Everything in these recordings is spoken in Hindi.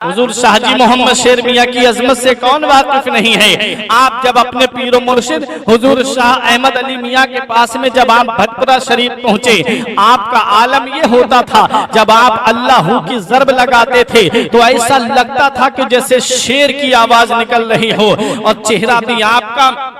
हुजूर शाहजी मोहम्मद शेर मियाँ की अजमत से कौन वाकिफ नहीं है। आप जब अपने पीरो मुर्शिद हुजूर शाह अहमद अली मियाँ के पास में जब आप भटपुरा शरीफ पहुंचे, आपका आलम ये होता था जब आप अल्लाह की ज़रब लगाते थे तो ऐसा लगता था कि जैसे शेर की आवाज निकल रही हो, और चेहरा भी आपका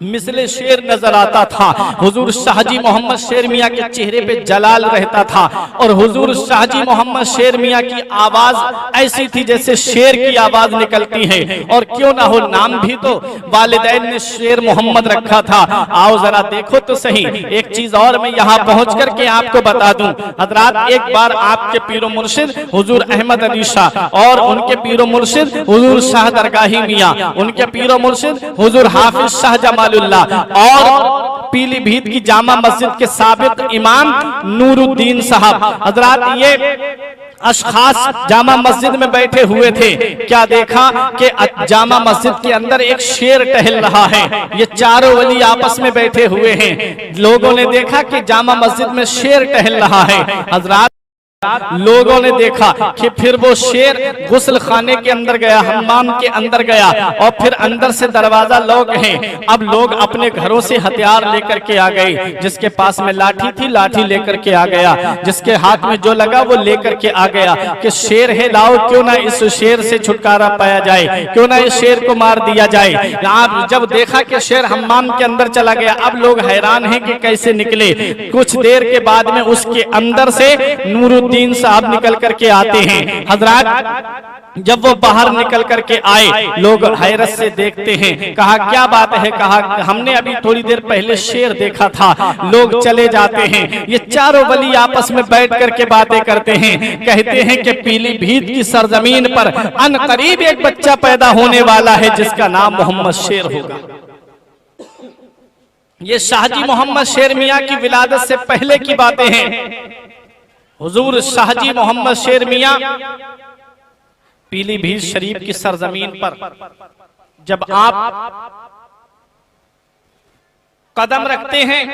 मिसले शेर नजर आता था। हुजूर शाहजी मोहम्मद शेर मियाँ के चेहरे पे जलाल रहता था, और हुजूर शाहजी मोहम्मद शेर मियाँ की आवाज ऐसी थी जैसे शेर की आवाज निकलती है। और क्यों ना हो, नाम भी तो वालिदैन ने शेर मोहम्मद रखा था। आओ जरा देखो तो सही। एक चीज और मैं यहाँ पहुंच करके आपको बता दूं, हजरात, एक बार आपके पीरो मुर्शिद हुजूर अहमद अली शाह और उनके पीरो मुर्शिद हुजूर शाह दरगाही मियाँ, उनके पीरो मुर्शिद हुजूर हाफिज शाह जमाल और पीलीभीत की जामा मस्जिद के साबिक इमाम नूरुद्दीन साहब, हजरात, ये अशखास जामा मस्जिद में बैठे हुए थे। क्या देखा कि जामा मस्जिद के अंदर एक शेर टहल रहा है। ये चारों वली आपस में बैठे हुए हैं। लोगों ने देखा कि जामा मस्जिद में शेर टहल रहा है। हजरात, लोगों ने देखा कि फिर वो शेर गुस्ल खाने के अंदर गया, हम्माम के अंदर गया, और फिर अंदर से दरवाजा लॉक है। अब लोग अपने घरों से हथियार लेकर के आ गए। जिसके पास में लाठी थी, लाठी लेकर के आ गया। जिसके हाथ में जो लगा वो लेकर के आ गया कि शेर है, लाओ, क्यों ना इस शेर से छुटकारा पाया जाए, क्यों ना इस शेर को मार दिया जाए। आप जब देखा कि शेर हम्माम के अंदर चला गया, अब लोग हैरान हैं कि कैसे निकले। कुछ देर के बाद में उसके अंदर से नूरुद्दीन साहब निकल करके आते हैं। हजरात, जब वो बाहर निकल करके आए, लोग हैरत से देखते हैं। कहा क्या बात है, कहा हमने अभी थोड़ी देर पहले शेर देखा था। लोग चले जाते हैं। ये चारों वली आपस में बैठ करके बातें करते हैं। कहते हैं कि पीलीभीत की सरजमीन पर अनकरीब एक बच्चा पैदा होने वाला है जिसका नाम मोहम्मद शेर होगा। ये शाहजी मोहम्मद शेर मियाँ की विलादत से पहले की बातें हैं। हुजूर शाहजी मोहम्मद शेर मियाँ पीलीभीत शरीफ की सरजमीन पर जब आप कदम रखते हैं,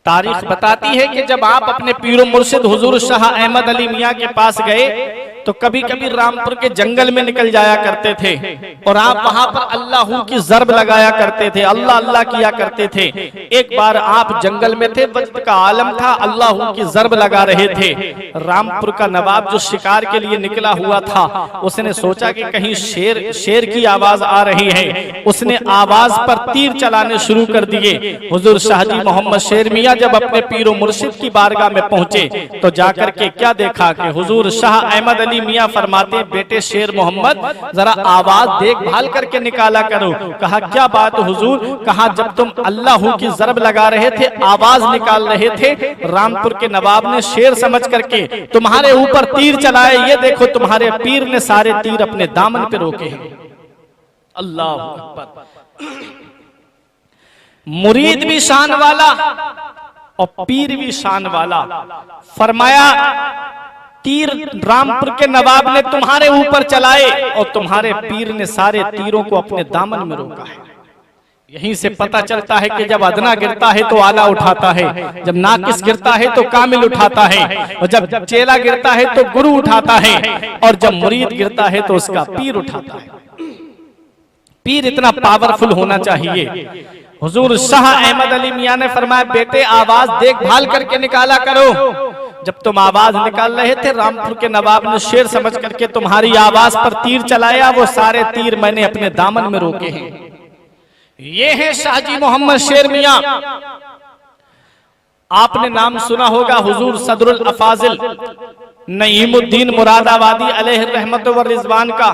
तारीख बताती है कि जब आप अपने पीरो मुर्शिद हुजूर शाह अहमद अली मियाँ के पास गए तो कभी कभी रामपुर के जंगल में निकल जाया करते थे, और आप वहां पर अल्लाह की ज़रब लगाया करते थे, अल्लाह अल्लाह किया करते थे। एक बार आप जंगल में थे, वक्त का आलम था, अल्लाह की ज़रब लगा रहे थे। रामपुर का नवाब जो शिकार के लिए निकला हुआ था, उसने सोचा कि कहीं शेर की आवाज आ रही है। उसने आवाज पर तीर चलाने शुरू कर दिए। हुजूर शाहजी मोहम्मद शेर मियाँ जब अपने पीरो मुर्शिद की बारगाह में पहुंचे तो जाकर के क्या देखा कि हुजूर शाह अहमद अली मियाँ फरमाते, बेटे शेर मोहम्मद, जरा आवाज देखभाल करके निकाला करो। कहा क्या बात हुजूर, कहा जब तुम अल्लाह की ज़रब लगा रहे थे, आवाज निकाल रहे थे, रामपुर के नवाब ने शेर समझ करके तुम्हारे ऊपर तीर चलाए। ये देखो तुम्हारे पीर ने सारे तीर अपने दामन पे रोके हैं। अल्लाह अकबर। मुरीद भी शान वाला और पीर भी शान वाला। फरमाया तीर रामपुर के नवाब ने तुम्हारे ऊपर चलाए और तुम्हारे पीर ने सारे तीरों को अपने दामन में रोका है। यहीं से पता चलता है कि जब अदना गिरता है तो आला उठाता है, जब नाकिस गिरता है तो कामिल उठाता है, और जब चेला गिरता है तो गुरु उठाता है, और जब मुरीद गिरता है तो उसका पीर उठाता है। पीर इतना पावरफुल होना चाहिए। हुजूर शाह अहमद अली मियाँ ने फरमाया, बेटे आवाज देखभाल करके निकाला करो। जब तुम आवाज निकाल रहे थे, रामपुर के नवाब ने शेर समझ करके तुम्हारी आवाज पर तीर चलाया। वो सारे तीर मैंने अपने दामन में रोके हैं। ये है शाहजी मोहम्मद शेर मियाँ। आपने नाम सुना होगा हुजूर सदरुल अफाजिल नईमुद्दीन मुरादाबादी अलैहि रहमत व रिजवान का।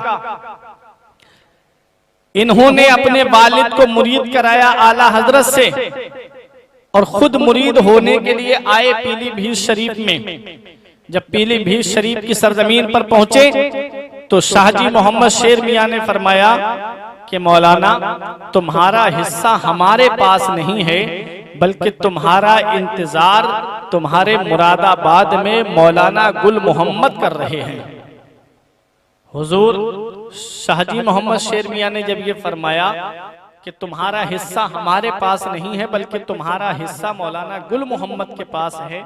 इन्होंने अपने वालिद को मुरीद कराया आला हजरत से, और खुद मुरीद होने के लिए आए पीलीभीत शरीफ में। जब पीलीभीत शरीफ की सरजमीन पर पहुंचे तो शाहजी मोहम्मद शेर मियाँ ने फरमाया कि मौलाना, तुम्हारा हिस्सा हमारे पास नहीं है, बल्कि तुम्हारा इंतजार तुम्हारे मुरादाबाद में मौलाना गुल मोहम्मद कर रहे हैं। हुजूर शाहजी मोहम्मद शेर मियाँ ने जब ये फरमाया कि तुम्हारा हिस्सा हमारे पास नहीं है, बल्कि तुम्हारा हिस्सा मौलाना गुल मोहम्मद के पास है,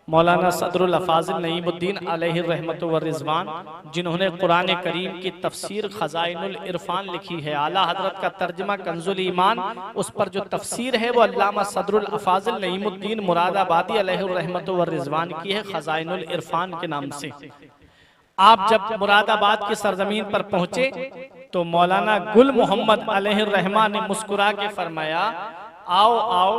मौलाना सदरुल अफाजिल नईमुद्दीन अलैहि रहमतु व रिजवान, जिन्होंने कुरान करीम की तफसीर खजाइनुल इरफान लिखी है। आला हजरत का तर्जमा कंजुल ईमान, उस पर जो तफसीर है वो अल्लामा सदरुल अफाजिल नईमुद्दीन मुरादाबादी अलैहि रहमतु व रिजवान की है, खजाइनुल इरफान के नाम से। आप जब मुरादाबाद की सरजमीन पर पहुंचे तो मौलाना गुल मोहम्मद अलैहि रहमान ने मुस्कुरा के फरमाया, आओ आओ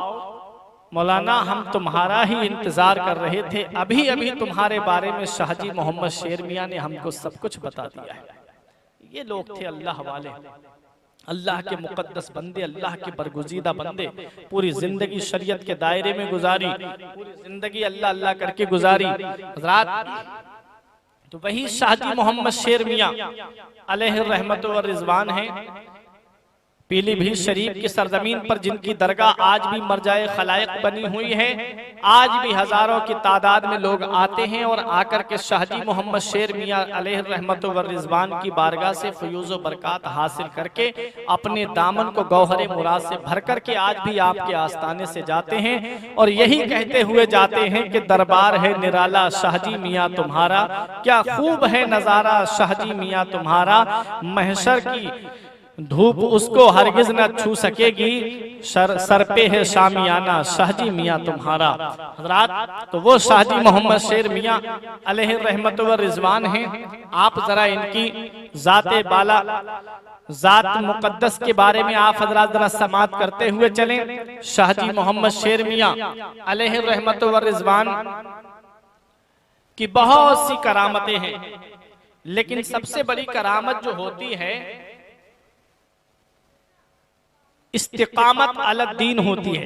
मौलाना, हम तुम्हारा ही इंतजार कर रहे थे। अभी अभी तुम्हारे बारे में शाहजी मोहम्मद शेर मियाँ ने हमको सब कुछ बता दिया है। ये लोग थे अल्लाह वाले, अल्लाह के मुकद्दस बंदे, अल्लाह के बरगुजीदा बंदे। पूरी जिंदगी शरीयत के दायरे में गुजारी, पूरी जिंदगी अल्लाह अल्लाह करके गुजारी। रात तो वही शाहजी मोहम्मद शेर मियाँ अलैहि रहमतु व रिजवान है, पीलीभीत शरीफ की सरजमीन पर जिनकी दरगाह आज भी मरजाए खलाइक बनी हुई है। आज भी हजारों की तादाद में लोग आते हैं और आकर के शाहजी मोहम्मद शेर मियाँ अलैहि रहमतु व रिजवान की बारगाह से फयूज़ व बरक़ात हासिल करके अपने दामन को गौहरे मुराद से भर करके आज भी आपके आस्थाने से जाते हैं और यही कहते हुए जाते हैं कि दरबार है निराला शाहजी मियाँ तुम्हारा, क्या खूब है नजारा शाहजी मियाँ तुम्हारा, महशर की धूप उसको हरगिज न छू सकेगी, सर पे है शामियाना शाहजी मियाँ तुम्हारा। हज़रात, तो वो शाहजी मोहम्मद शेर मियाँ अलैहि रहमतु व रिजवान हैं। आप जरा इनकी जाते बाला, जात मुकद्दस के बारे में आप हजरात जरा समात करते हुए चलें। शाहजी मोहम्मद शेर मियाँ अलैहि रहमतु व रिजवान की बहुत सी करामतें हैं, लेकिन सबसे बड़ी करामत जो होती है इस्तिकामत अलग दीन होती है।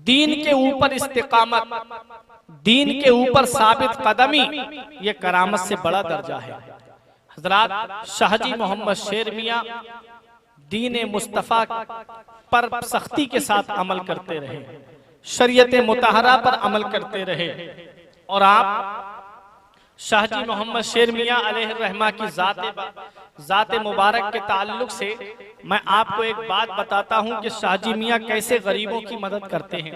दीन के ऊपर इस्तिकामत, दीन के ऊपर साबित कदमी, ये करामत से बड़ा दर्जा है। हजरात, शाहजी मोहम्मद शेर मियाँ दीन मुस्तफ़ा पर सख्ती के साथ अमल करते रहे, शरीयत मुतहरा पर अमल करते रहे। और आप शाहजी मोहम्मद शेर मियाँ अलैहि रहमा की जाते मुबारक के ताल्लुक से मैं आपको एक बात बताता हूँ कि शाहजी मियाँ कैसे गरीबों की मदद करते हैं,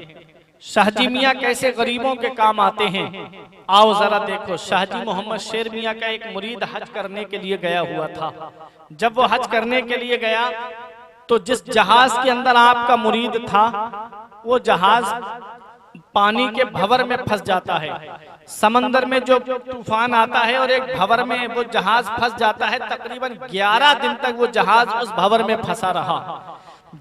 शाहजी मियाँ कैसे गरीबों के काम आते हैं। आओ जरा देखो, शाहजी मोहम्मद शेर मियाँ का एक मुरीद हज करने के लिए गया हुआ था। जब वो हज करने के लिए गया तो जिस जहाज के अंदर आपका मुरीद था वो जहाज पानी के भंवर में फंस जाता है। समंदर में जो तूफान आता है और एक भंवर में वो जहाज फंस जाता है। तकरीबन 11 दिन तक वो जहाज उस भंवर में फंसा रहा।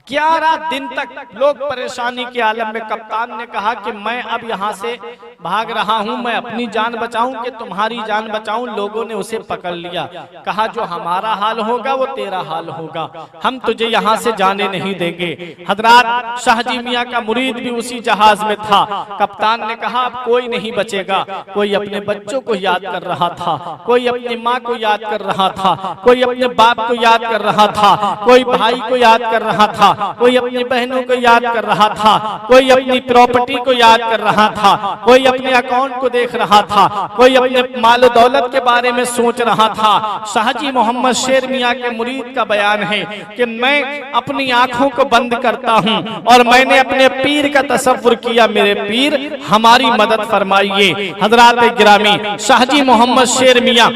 11 दिन तक लोग परेशानी के आलम में। कप्तान ने कहा कि मैं अब यहाँ से भाग रहा हूँ, मैं अपनी जान बचाऊं कि तुम्हारी जान बचाऊं। लोगों ने उसे पकड़ लिया, कहा जो हमारा हाल होगा वो तेरा हाल होगा, हम तुझे यहाँ से जाने नहीं देंगे। हजरात, शाहजी मियाँ का मुरीद भी उसी जहाज में था। कप्तान ने कहा अब कोई नहीं बचेगा। कोई अपने बच्चों को याद कर रहा था, कोई अपनी माँ को याद कर रहा था, कोई अपने बाप को याद कर रहा था, कोई भाई को याद कर रहा था, कोई अपनी बहनों को याद कर रहा था, कोई अपनी प्रॉपर्टी को याद कर रहा था, कोई अपने अकाउंट को देख रहा था, कोई अपने माल दौलत के बारे में सोच रहा था। शाहजी मोहम्मद शेर मियाँ के मुरीद का बयान है कि मैं अपनी आंखों को बंद करता हूँ और मैंने अपने पीर का तसव्वुर किया, मेरे पीर हमारी मदद फरमाइए। हजरात गिरामी, शाहजी मोहम्मद शेर मियाँ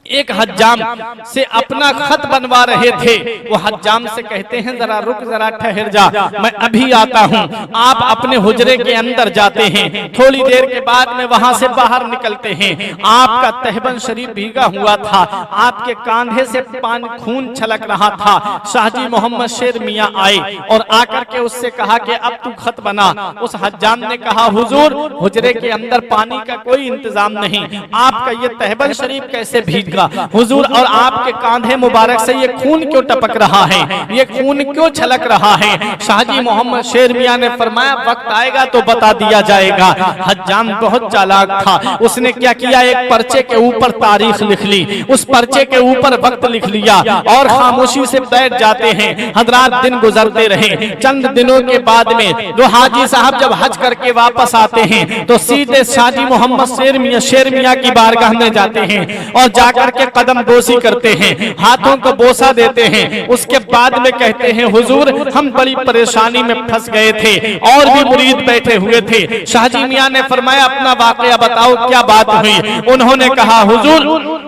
एक हज्जाम से अपना खत बनवा रहे थे। वो हज्जाम से कहते हैं जरा रुक, जरा ठहर जा, मैं अभी आता हूँ। आप अपने हुजरे के अंदर जाते हैं, थोड़ी देर के बाद में वहां से बाहर निकलते हैं। आपका तहबन शरीफ भीगा हुआ था, आपके कांधे से पानी खून छलक रहा था। शाहजी मोहम्मद शेर मियाँ आए और आकर के उससे कहा कि अब तू खत बना। उस हज्जाम ने कहा हुजूर, हुजरे के अंदर पानी का कोई इंतजाम नहीं, आपका ये तहबन शरीफ कैसे भीग हुजूर, और आपके कांधे मुबारक से ये खून क्यों टपक रहा है, ये खून क्यों छलक रहा है। शाहजी मोहम्मद शेर मियाँ ने फरमाया वक्त आएगा तो बता दिया जाएगा। हज्जाम बहुत चालाक था, उसने क्या किया, एक पर्चे के ऊपर तारीख लिख ली, उस पर्चे के ऊपर वक्त लिख लिया और खामोशी से बैठ जाते हैं। हजरात, दिन गुजरते रहे। चंद दिनों के बाद में जो हाजी साहब जब हज करके वापस आते हैं तो सीधे शाहजी मोहम्मद शेर मियाँ की बारगाह में जाते हैं और जाकर करके कदम बोसी करते हैं, हाथों को बोसा देते हैं। उसके बाद में कहते हैं हुजूर हम बड़ी परेशानी में फंस गए थे और भी मुरीद बैठे हुए थे। शाहजी मियां ने फरमाया अपना वाकया बताओ, क्या बात हुई? उन्होंने कहा हुजूर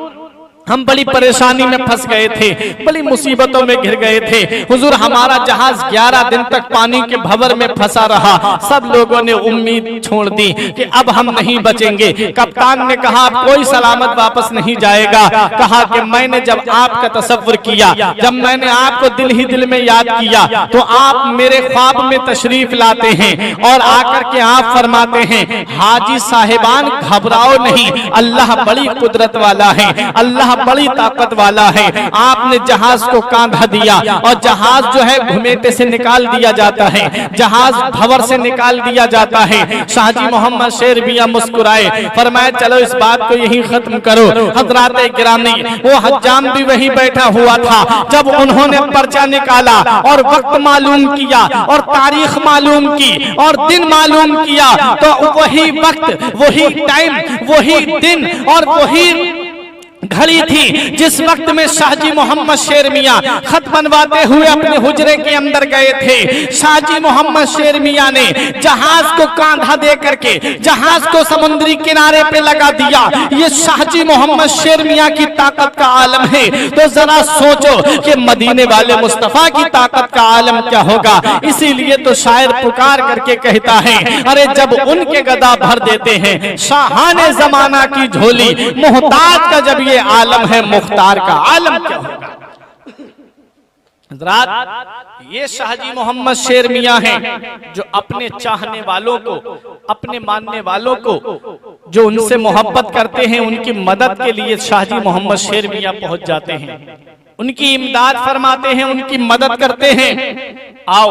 हम बड़ी परेशानी में फंस गए थे, बड़ी मुसीबतों में घिर गए थे हुजूर। हमारा जहाज 11 दिन तक पानी के भंवर में फंसा रहा। सब लोगों ने उम्मीद छोड़ दी कि अब हम नहीं बचेंगे। कप्तान ने कहा अब कोई सलामत वापस नहीं जाएगा। कहा कि मैंने जब आपका तसव्वुर किया, जब मैंने आपको दिल ही दिल में याद किया, तो आप मेरे ख्वाब में तशरीफ लाते हैं और आकर के आप फरमाते हैं हाजी साहिबान घबराओ नहीं, अल्लाह बड़ी कुदरत वाला है, अल्लाह बड़ी ताकत वाला है। आपने जहाज को कांधा दिया और जहाज जो है घुमेटे से निकाल दिया जाता है, जहाज भंवर से निकाल दिया जाता है। शाहजी मोहम्मद शेर मियां मुस्कुराए, फरमाया चलो इस बात को यही खत्म करो। हजरात गिरामी, वो हज्जाम भी वहीं बैठा हुआ था। जब उन्होंने पर्चा निकाला और वक्त मालूम किया और तारीख मालूम की और दिन मालूम किया, तो वही वक्त, वही टाइम, वही दिन और वही घड़ी थी जिस वक्त में शाहजी मोहम्मद शेर मियां खत बनवाते हुए अपने हुजरे के अंदर गए थे। शाहजी मोहम्मद शेर मियां ने जहाज को कांधा दे करके जहाज को समुद्री किनारे पे लगा दिया। ये शाहजी मोहम्मद शेर मियां की ताकत का आलम है। तो जरा सोचो कि मदीने वाले मुस्तफा की ताकत का आलम क्या होगा। इसीलिए तो शायर पुकार करके कहता है अरे जब उनके गदा भर देते हैं शाहाने जमाना की झोली, मोहताज का जब ये आलम है मुख्तार का आलम क्या होगा। ये शाहजी मोहम्मद शेर मियां हैं जो अपने चाहने वालों को, अपने मानने वालों को, जो उनसे मोहब्बत करते हैं, उनकी मदद के लिए शाहजी मोहम्मद शेर मियां पहुंच जाते हैं, उनकी इमदाद फरमाते हैं, उनकी मदद करते हैं। आओ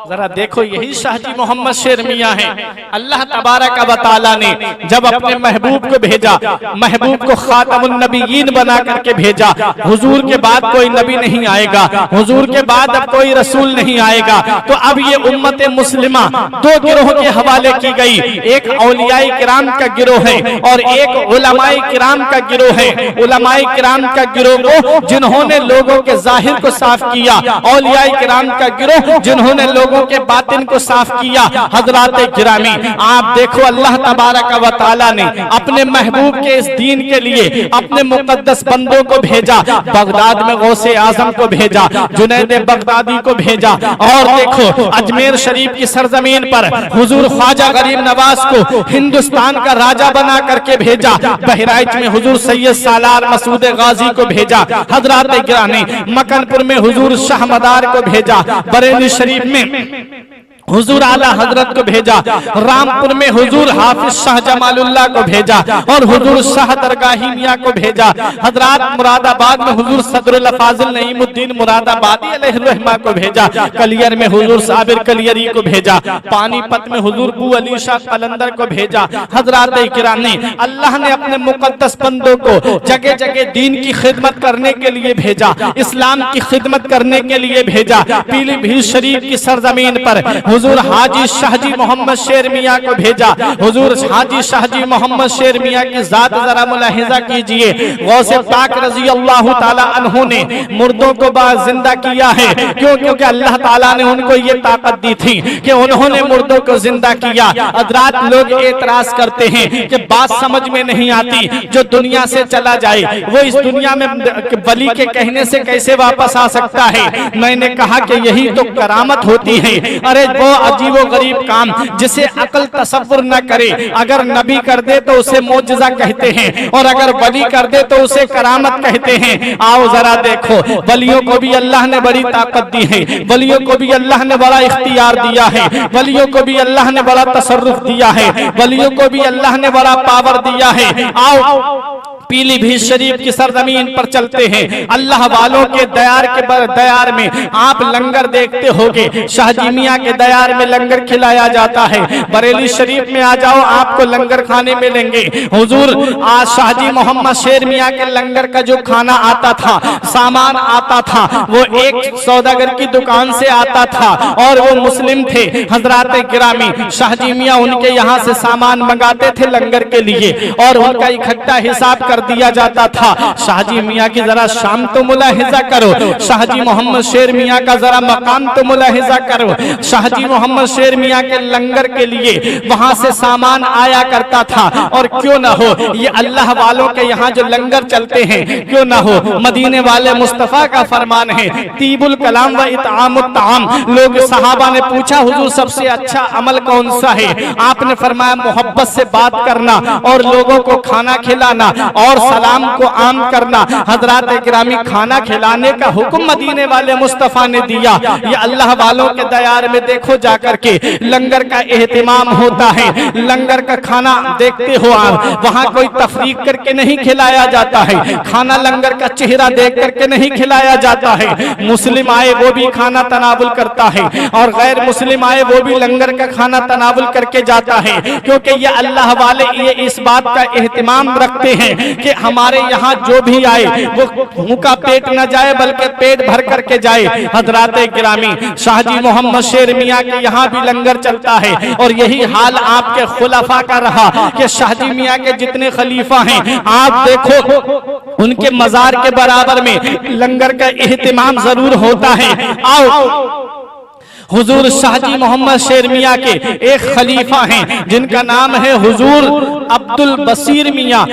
जरा देखो, यही शाहजी मोहम्मद शेर मियां हैं। अल्लाह तबारक व तआला ने जब अपने महबूब को भेजा, महबूब को खातमुन नबीयीन बना करके भेजा। हुजूर के बाद कोई नबी नहीं आएगा, हुजूर के बाद अब कोई रसूल नहीं आएगा। तो अब ये उम्मत मुस्लिमा दो गिरोह के हवाले की गई। एक औलियाए किराम का गिरोह है और एक उलमाए किराम का गिरोह है। उलमाए किराम का गिरोह वो जिन्होंने लोगों के जाहिर को साफ किया, औलियाए किराम का गिरोह जिन्होंने लोगों के बातिन को साफ किया। हजरात गिरामी, आप देखो अल्लाह तबारक व तआला ने अपने महबूब के इस दीन के लिए अपने मुकद्दस बंदों को भेजा। बगदाद में गौसे आजम को भेजा, जुनैद बगदादी को भेजा, और देखो अजमेर शरीफ की सरजमीन पर हुजूर ख्वाजा गरीब नवाज को हिंदुस्तान का राजा बना करके भेजा। बहराइच में हुजूर सैयद सालार मसूद गाजी को भेजा। हजरात गिरामी, मकनपुर में हुजूर शाहमदार को भेजा। बरेली शरीफ में हुजूर आला हजरत को भेजा। रामपुर में हुजूर हाफिज शाह जमालुल्लाह को भेजा और हुजूर शाह दरगाही मियां को भेजा। हजरात मुरादाबाद में हुजूर सदरुल फाजिल नईमुद्दीन मुरादाबादी अलैहिर्रहमा को भेजा। कलियर में हुजूर साबिर कलियरी को भेजा। पानीपत में हुजूर बू अली शाह कलंदर को भेजा। हजरात किरामी, अल्लाह ने अपने मुकद्दस बंदों को जगह जगह दीन की खिदमत करने के लिए भेजा, इस्लाम की खिदमत करने के लिए भेजा। पीलीभीत शरीफ की सरजमीन पर हुजूर हाजी शाहजी मोहम्मद शेर मियां को भेजा। हुजूर हाजी शाहजी मोहम्मद शेर मियां की जात जरा मुलाहिजा कीजिए। गौसे पाक रजी अल्लाह ताला अन्हु ने मुर्दों को जिंदा किया है। क्यों? क्योंकि अल्लाह ताला ने उनको ये ताकत दी थी कि उन्होंने मुर्दों को जिंदा किया। हजरात, लोग एतराज करते हैं कि बात समझ में नहीं आती, जो दुनिया से चला जाए वो इस दुनिया में वली के कहने से कैसे वापस आ सकता है। मैंने कहा कि यही तो करामत होती है। अरे वो अजीबो गरीब काम जिसे अकल तसव्वुर न करे, अगर नबी कर दे तो उसे मोजज़ा कहते हैं और अगर वली कर दे तो उसे करामत कहते हैं। आओ जरा देखो, वलियों को भी अल्लाह ने बड़ी ताकत दी है, वलियों को भी अल्लाह ने बड़ा इख्तियार दिया है, वलियों को भी अल्लाह ने बड़ा तसर्रुफ दिया है, वलियों को भी अल्लाह ने बड़ा पावर दिया है। आओ पीलीभीत शरीफ की सरजमीन पर चलते हैं। अल्लाह वालों के दयार में आप लंगर देखते होगे। शाहजी मियां के दयार में लंगर खिलाया जाता है। बरेली शरीफ में आ जाओ, आपको लंगर खाने मिलेंगे। हुजूर आज शाहजी मोहम्मद शेर मियां के लंगर का जो खाना आता था, सामान आता था, वो एक सौदागर की दुकान से आता था और वो मुस्लिम थे। हजरात गिरामी, शाहजी मियां उनके यहाँ से सामान मंगाते थे लंगर के लिए और उनका इकट्ठा हिसाब कर दिया जाता था। शाहजी मियाँ की जरा शाम तो मुलाहिजा करो, शाहजी मोहम्मद शेर मियाँ का जरा मकाम तो मुलाहिजा करो। शाहजी मोहम्मद शेर मियाँ के लंगर के लिए वहां से सामान आया करता था, और क्यों ना हो ये अल्लाह वालों के यहाँ जो लंगर चलते हैं, क्यों ना हो मदीने वाले मुस्तफा का फरमान है तीबुल कलाम व इतआमुत ताम। लोग सहाबा ने पूछा हुजूर सबसे अच्छा अमल कौन सा है? आपने फरमाया मोहब्बत से बात करना और लोगों को खाना खिलाना और सलाम को आम करना। हजरात गिरामी, खाना खिलाने का हुक्म मदीने वाले मुस्तफा ने दिया। ये अल्लाह वालों के दयार में देखो जाकर के लंगर का एहतिमाम होता है, लंगर का खाना देखते हो आप, वहाँ कोई तफरीक करके नहीं खिलाया जाता है, खाना लंगर का चेहरा देख करके नहीं खिलाया जाता है। मुस्लिम आए वो भी खाना तनावुल करता है और गैर मुस्लिम आए वो भी लंगर का खाना तनावुल करके जाता है, क्योंकि ये अल्लाह वाले ये इस बात का एहतिमाम रखते हैं कि हमारे यहाँ जो भी आए वो भूखा पेट न जाए बल्कि पेट भर करके जाए। हजरात गिरामी, शाहजी मोहम्मद शेर मियाँ के यहाँ भी लंगर चलता है, और यही हाल आपके खुलाफा का रहा कि शाहजी मियाँ के जितने खलीफा हैं आप देखो उनके मजार के बराबर में लंगर का एहतिमाम जरूर होता है। आओ, हुजूर शाहजी मोहम्मद शेर मियाँ के एक खलीफा हैं जिनका नाम है हुजूर अब्दुल बशीर मियाँ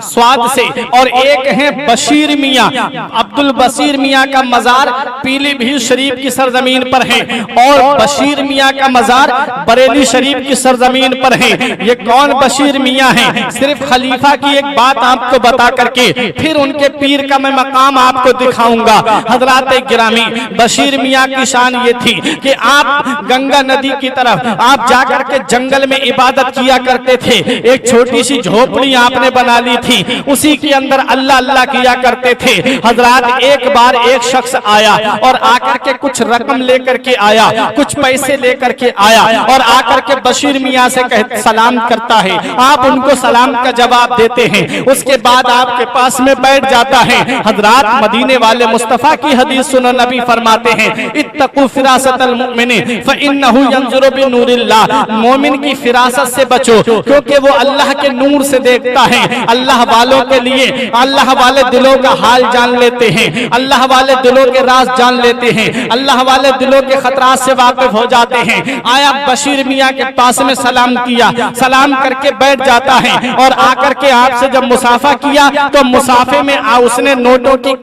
स्वाद से, और एक है बशीर मियाँ। अब्दुल बशीर मियाँ का मजार पीलीभीत शरीफ की सरजमीन पर है और बशीर मियाँ का मजार बरेली शरीफ की सरजमीन पर है। ये कौन बशीर मियाँ हैं? सिर्फ खलीफा की एक बात आपको बता करके फिर उनके पीर का मैं मकाम आपको दिखाऊंगा। हजरात गिरामी, बशीर मियाँ की शान ये थी कि आप गंगा नदी की तरफ आप जाकर के जंगल में इबादत किया करते थे। एक छोटी सी झोपड़ी आपने बना ली थी, उसी के अंदर अल्लाह अल्लाह किया करते थे। हजरात, एक बार एक शख्स आया और आकर के कुछ रकम लेकर के आया, कुछ पैसे लेकर के आया और आकर के बशीर मियाँ से सलाम करता है। आप उनको सलाम का जवाब देते हैं, उसके बाद आपके पास में बैठ जाता है। हजरात, मदीने वाले मुस्तफा की हदीस सुनो, नबी फरमाते हैं इत्तकू फिरासतल मुमिन फइन्नहु यंजुरु बिनूरिल्लाह। मोमिन की फिरासत से बचो, क्योंकि वो अल्लाह के नूर से देखता है। अल्लाह वालों के लिए अल्लाह वाले दिलों का हाल जान लेते हैं, अल्लाह वाले दिलों के राज जान लेते हैं, अल्लाह वाले दिलों के खतरात से वाकिफ हो जाते हैं। आया बशीर मियाँ के पास में सलाम किया, सलाम करके बैठ जाता है और आकर के आपसे जब मुसाफा किया तो मुसाफे में उसने नोटों की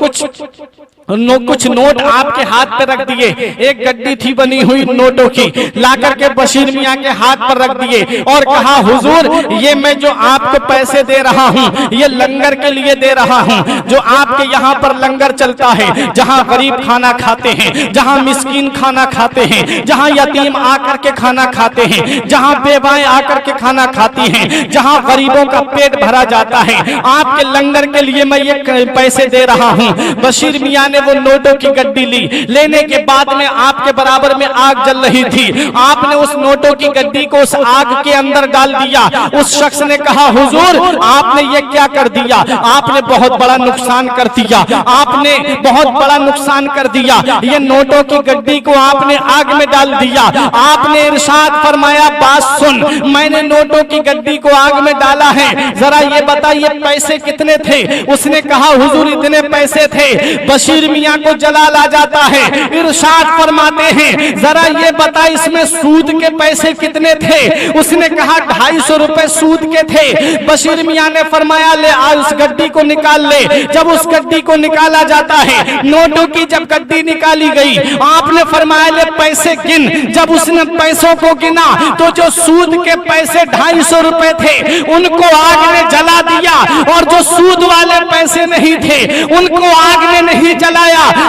कुछ नोट आपके हाथ पे रख दिए। एक गड्डी थी बनी हुई नोटों की, लाकर के बशीर मियाँ के हाथ पर रख दिए और कहा हुजूर, ये मैं जो आपको पैसे दे रहा हूँ ये लंगर के लिए दे रहा हूँ। जो आपके यहाँ पर लंगर चलता है, जहाँ गरीब खाना खाते हैं, जहाँ मिस्कीन खाना खाते हैं, जहाँ यतीम आकर के खाना खाते हैं, जहाँ बेवाएं आकर के खाना खाती हैं, जहाँ गरीबों का पेट भरा जाता है, आपके लंगर के लिए मैं ये पैसे दे रहा हूँ। बशीर मियाँ वो नोटों की गड्डी ली, लेने के बाद में आपके बराबर में आग जल रही थी, आपने उस नोटों की गड्डी को उस आग के अंदर डाल दिया। उस शख्स ने कहा हुजूर, आपने ये क्या कर दिया? आपने बहुत बड़ा नुकसान कर दिया, आपने बहुत बड़ा नुकसान कर दिया। ये नोटों की गड्डी को आपने आग में डाल दिया। आपने इरशाद फरमाया, बात सुन, मैंने नोटों की गड्डी को आग में डाला है, जरा ये बता ये पैसे कितने थे? उसने कहा हुजूर इतने पैसे थे। बशीर मियाँ को जलाल आ जाता है, इरशाद फरमाते हैं जरा ये बता इसमें सूद के पैसे कितने थे? उसने कहा 250 रुपए सूद के थे। बशीर मियाँ ने फरमाया ले आ उस गड्डी को निकाल ले। जब उस गड्डी को निकाला जाता है, नोटों की जब गड्डी निकाली गई, आपने फरमाया ले पैसे गिन। जब उसने पैसों को गिना तो जो सूद के पैसे 250 रुपए थे उनको आग ने जला दिया, और जो सूद वाले पैसे नहीं थे उनको आग ने नहीं जलाया।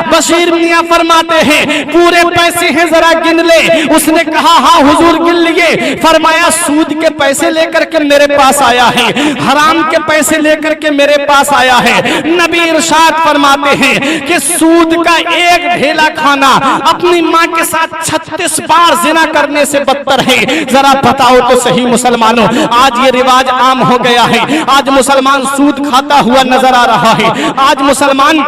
बशीर मियाँ फरमाते हैं पूरे पैसे हैं जरा गिन ले। उसने कहा हाँ हुजूर गिन लिए। फरमाया सूद के पैसे लेकर के मेरे पास आया है, हराम के पैसे लेकर के मेरे पास आया है। नबी इरशाद फरमाते हैं कि सूद का एक ढेला खाना अपनी माँ के साथ 36 बार जिना करने से बदतर है। जरा बताओ तो सही मुसलमानों, आज ये रिवाज आम हो गया है। आज मुसलमान सूद खाता हुआ नजर आ रहा है। आज मुसलमान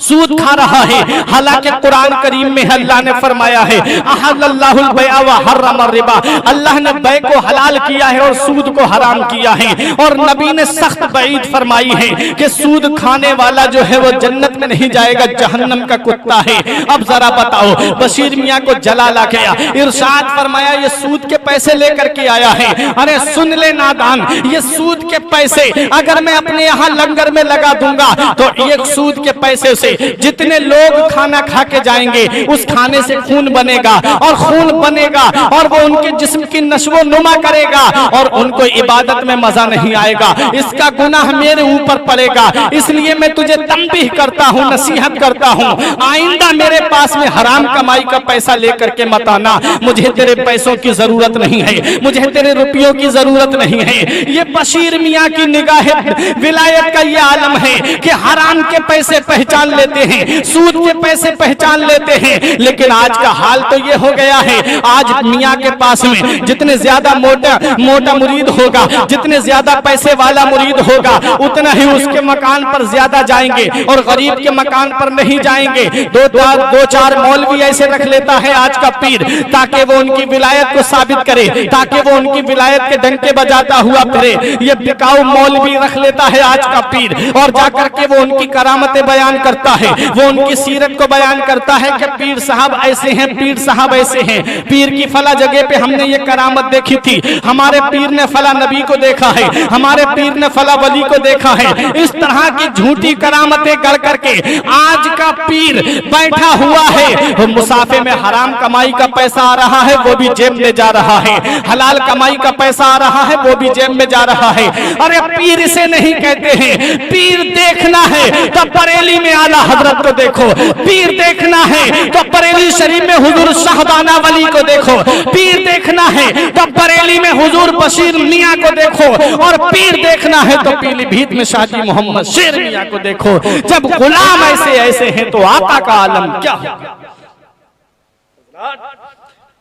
सूद खा रहा है। हालांकि कुरान करीम में अल्लाह ने फरमाया है अहल्लल्लाहुल बैअ व हर्रम रिबा, अल्लाह ने बै को हलाल किया है और सूद को हराम किया है। और नबी ने सख्त वईद फरमाई है कि सूद खाने वाला जो है वो जन्नत में नहीं जाएगा, जहन्नम का कुत्ता है। अब जरा बताओ, बशीर मियाँ को जलाला गया, इरशाद फरमाया ये सूद के पैसे लेकर के आया है। अरे सुन ले नादान, ये सूद के पैसे अगर मैं अपने यहाँ लंगर में लगा दूंगा तो एक सूद के पैसे से जितने लोग खाना खा के जाएंगे उस खाने से खून बनेगा, और खून बनेगा और वो उनके जिस्म की नशो नुमा करेगा और उनको इबादत में मजा नहीं आएगा। इसका गुनाह मेरे ऊपर पड़ेगा। इसलिए मैं तुझे तंबीह करता हूँ, नसीहत करता हूँ, आइंदा मेरे पास में हराम कमाई का पैसा लेकर के मत आना। मुझे तेरे पैसों की जरूरत नहीं है, मुझे तेरे रुपयों की जरूरत नहीं है। ये बशीर मियाँ की निगाह विलायत का ये आलम है कि हराम के पैसे पहचान लेते हैं, सूद के पैसे पहचान लेते हैं। लेकिन आज का हाल तो ये हो गया है, आज मियाँ के पास में जितने ज्यादा मोटा मुरीद होगा, जितने ज्यादा पैसे वाला मुरीद होगा, उतना ही उसके मकान पर ज्यादा जाएंगे और गरीब के मकान पर नहीं जाएंगे। दो चार मौलवी ऐसे रख लेता है आज का पीर, ताकि वो उनकी विलायत को साबित करे, ताकि वो उनकी विलायत के डंके बजाता हुआ फिरे। ये बिकाऊ मौलवी रख लेता है आज का पीर, और जाकर के वो उनकी करामतें बयान करता है, वो उनकी सीरत को बयान करता है कि पीर साहब ऐसे हैं, पीर साहब ऐसे हैं। पीर की फला जगह पे हमने ये करामत देखी थी, हमारे पीर ने फला नबी को देखा है, हमारे पीर ने फला वली को देखा है। इस तरह की झूठी करामतें कर करके आज का पीर बैठा हुआ है। मुसाफे में हराम कमाई का पैसा आ रहा है, वो भी जेब में जा रहा है, हलाल कमाई का पैसा आ रहा है, वो भी जेब में जा रहा है। अरे पीर इसे नहीं कहते हैं। पीर देखना है तो बरेली में आला हजरत को देखो, पीर देखना है तो बरेली शरीफ में हुजूर शाहबाना वली को देखो, पीर देखना है तो बरेली में हुजूर बशीर मियाँ को देखो, और पीर देखना है तो पीलीभीत में शाजी मोहम्मद शेर मियाँ को देखो। जब गुलाम ऐसे ऐसे हैं तो आका का आलम क्या होगा।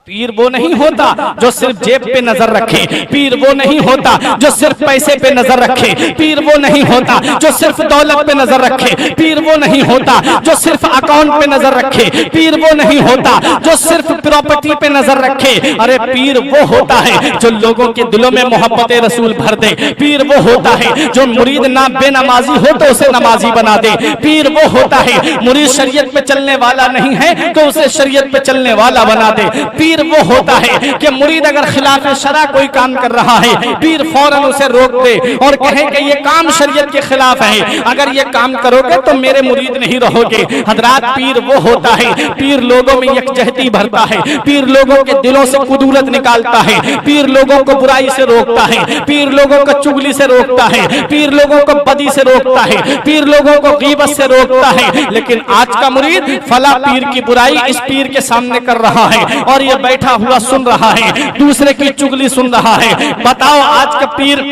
पीर वो नहीं होता जो सिर्फ जेब पे नजर रखे, पीर वो नहीं होता जो सिर्फ पैसे पे नजर रखे, पीर वो नहीं होता जो सिर्फ दौलत पे नजर रखे, पीर वो नहीं होता जो सिर्फ अकाउंट पे नजर रखे, पीर वो नहीं होता जो सिर्फ प्रॉपर्टी पे नजर रखे। अरे पीर वो होता है जो लोगों के दिलों में मोहब्बत रसूल भर दे, पीर वो होता है जो मुरीद ना बेनमाजी हो तो उसे नमाजी बना दे, पीर वो होता है मुरीद शरीयत पे चलने वाला नहीं है तो उसे शरीयत पे चलने वाला बना दे। पीर वो होता है कि मुरीद अगर खिलाफ शरा कोई काम कर रहा है, पीर फौरन उसे रोक दे और कहे कि ये काम शरीयत के खिलाफ है, अगर ये काम करोगे तो मेरे मुरीद नहीं रहोगे। हजरात पीर वो होता है, पीर लोगों में यकजहती भरता है, पीर लोगों के दिलों से कुदूरत निकालता है, पीर लोगों को बुराई से रोकता है, पीर लोगों को चुगली से रोकता है, पीर लोगों को बदी से रोकता है, पीर लोगों को गीबत से रोकता है। लेकिन आज का मुरीद फला पीर की बुराई इस पीर के सामने कर रहा है और ये बैठा हुआ सुन रहा है, दूसरे की चुगली सुन रहा है। बताओ आज का पीर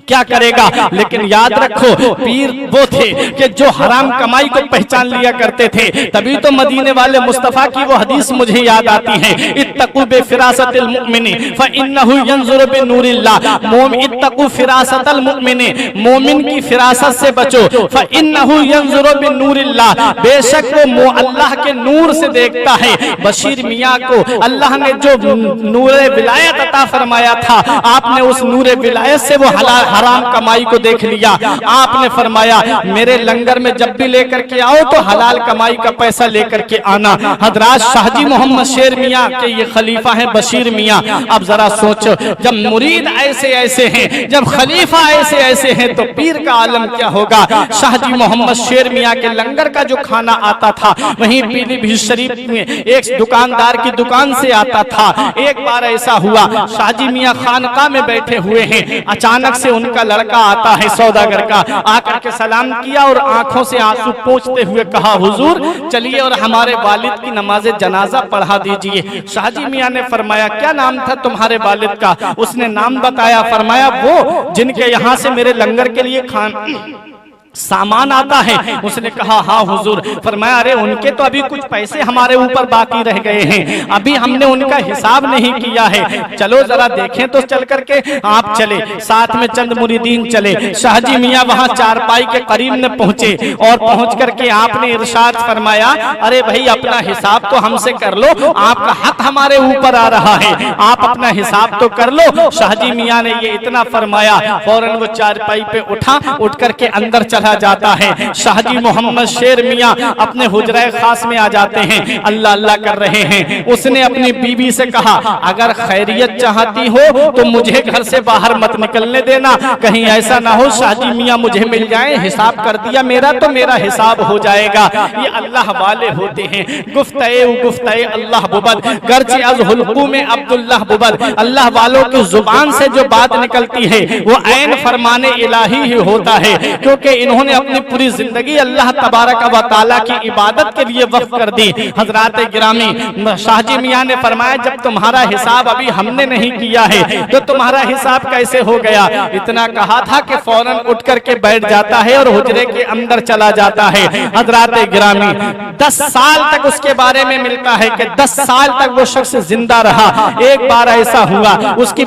क्या करेगा। लेकिन याद रखो पीर वो थे कि जो हराम कमाई को पहचान लिया करते थे। तभी तो मदीने वाले मुस्तफा की वो हदीस मुझे याद आती है, इत्तकू बिफिरासतिल मुमिनी फइन्नहु यंजुरु बिनूरिल्लाह। इत्तकू फिरासतल मुमिनी, मोमिन की फिरासत से बचो, फइन्नहु यंजुरु बिनूरिल्लाह, बेशक वो अल्लाह के नूर से देखता है। बशीर मियाँ को अल्लाह ने जो नूरे विलायत अता फरमाया था, आपने उस नूरे विलायत से वो हराम कमाई को देख लिया। आपने फरमाया मेरे लंगर में जब भी लेकर के आओ तो हलाल कमाई का पैसा लेकर के आना। हजरात शाहजी मोहम्मद शेर मियाँ के ये खलीफा हैं बशीर मियाँ। अब जरा सोचो जब मुरीद ऐसे ऐसे हैं, जब खलीफा ऐसे ऐसे हैं तो पीर का आलम क्या होगा। शाहजी मोहम्मद शेर मियाँ के लंगर का जो खाना आता था वहीं पीलीभीत शरीफ में एक दुकानदार की दुकान से आता था। एक बार ऐसा हुआ शाहजी मियाँ खानका में बैठे हुए हैं, अचानक से उनका लड़का आता है सौदागर का, आकर के सलाम किया और आंखों से आंसू पोंछते हुए कहा हुजूर चलिए और हमारे वालिद की नमाज जनाजा पढ़ा दीजिए। शाहजी मियाँ ने फरमाया क्या नाम था तुम्हारे वालिद का। उसने नाम बताया, फरमाया वो जिनके यहाँ से मेरे लंगर के लिए सामान आता है। उसने कहा हाँ हुजूर। फरमाया अरे उनके तो अभी कुछ पैसे हमारे ऊपर बाकी रह गए हैं, अभी हमने उनका हिसाब नहीं किया है, चलो जरा देखें। तो चल करके आप चले, साथ में चंद मुरीदीन चले। शाहजी मियाँ वहाँ चारपाई के करीब न पहुंचे और पहुंच करके आपने इरशाद फरमाया अरे भाई अपना हिसाब तो हमसे कर लो, आपका हक हमारे ऊपर आ रहा है, आप अपना हिसाब तो कर लो। शाहजी मियाँ ने ये इतना फरमाया, फौरन वो चारपाई पे उठ करके अंदर चला जाता है। शाहजी मोहम्मद शेर मियाँ अपने हुजरा खास में आ जाते हैं, अल्लाह अल्लाह कर रहे हैं। उसने अपनी बीबी से कहा अगर खैरियत चाहती हो तो मुझे घर से बाहर मत निकलने देना, कहीं ऐसा ना हो शाहजी मियाँ मुझे मिल जाए, हिसाब कर दिया मेरा तो मेरा हिसाब हो जाएगा। ये अल्लाह वाले होते हैं। गुफ्ते अल्लाह बुबद गर्चे अज हुल्कू में अब्दुल्लाह बुबद, अल्लाह वालों की जुबान से जो बात निकलती है वो ऐन फरमाने इलाही ही होता है, क्योंकि इन्होंने अपनी पूरी जिंदगी अल्लाह तबारक व तआला की इबादत के लिए वक्फ कर दी। हजरात गिरामी शाहजी मियाँ ने फरमाया जब तुम्हारा हिसाब अभी हमने नहीं किया है तो तुम्हारा हिसाब कैसे हो गया। इतना कहा था कि फौरन उठ करके बैठ जाता है और हुजरे के अंदर चला जाता है। हजरात गिरामी 10 साल तक उसके बारे में मिलता है कि 10 साल तक वो शख्स जिंदा रहा। एक बार ऐसा हुआ उसकी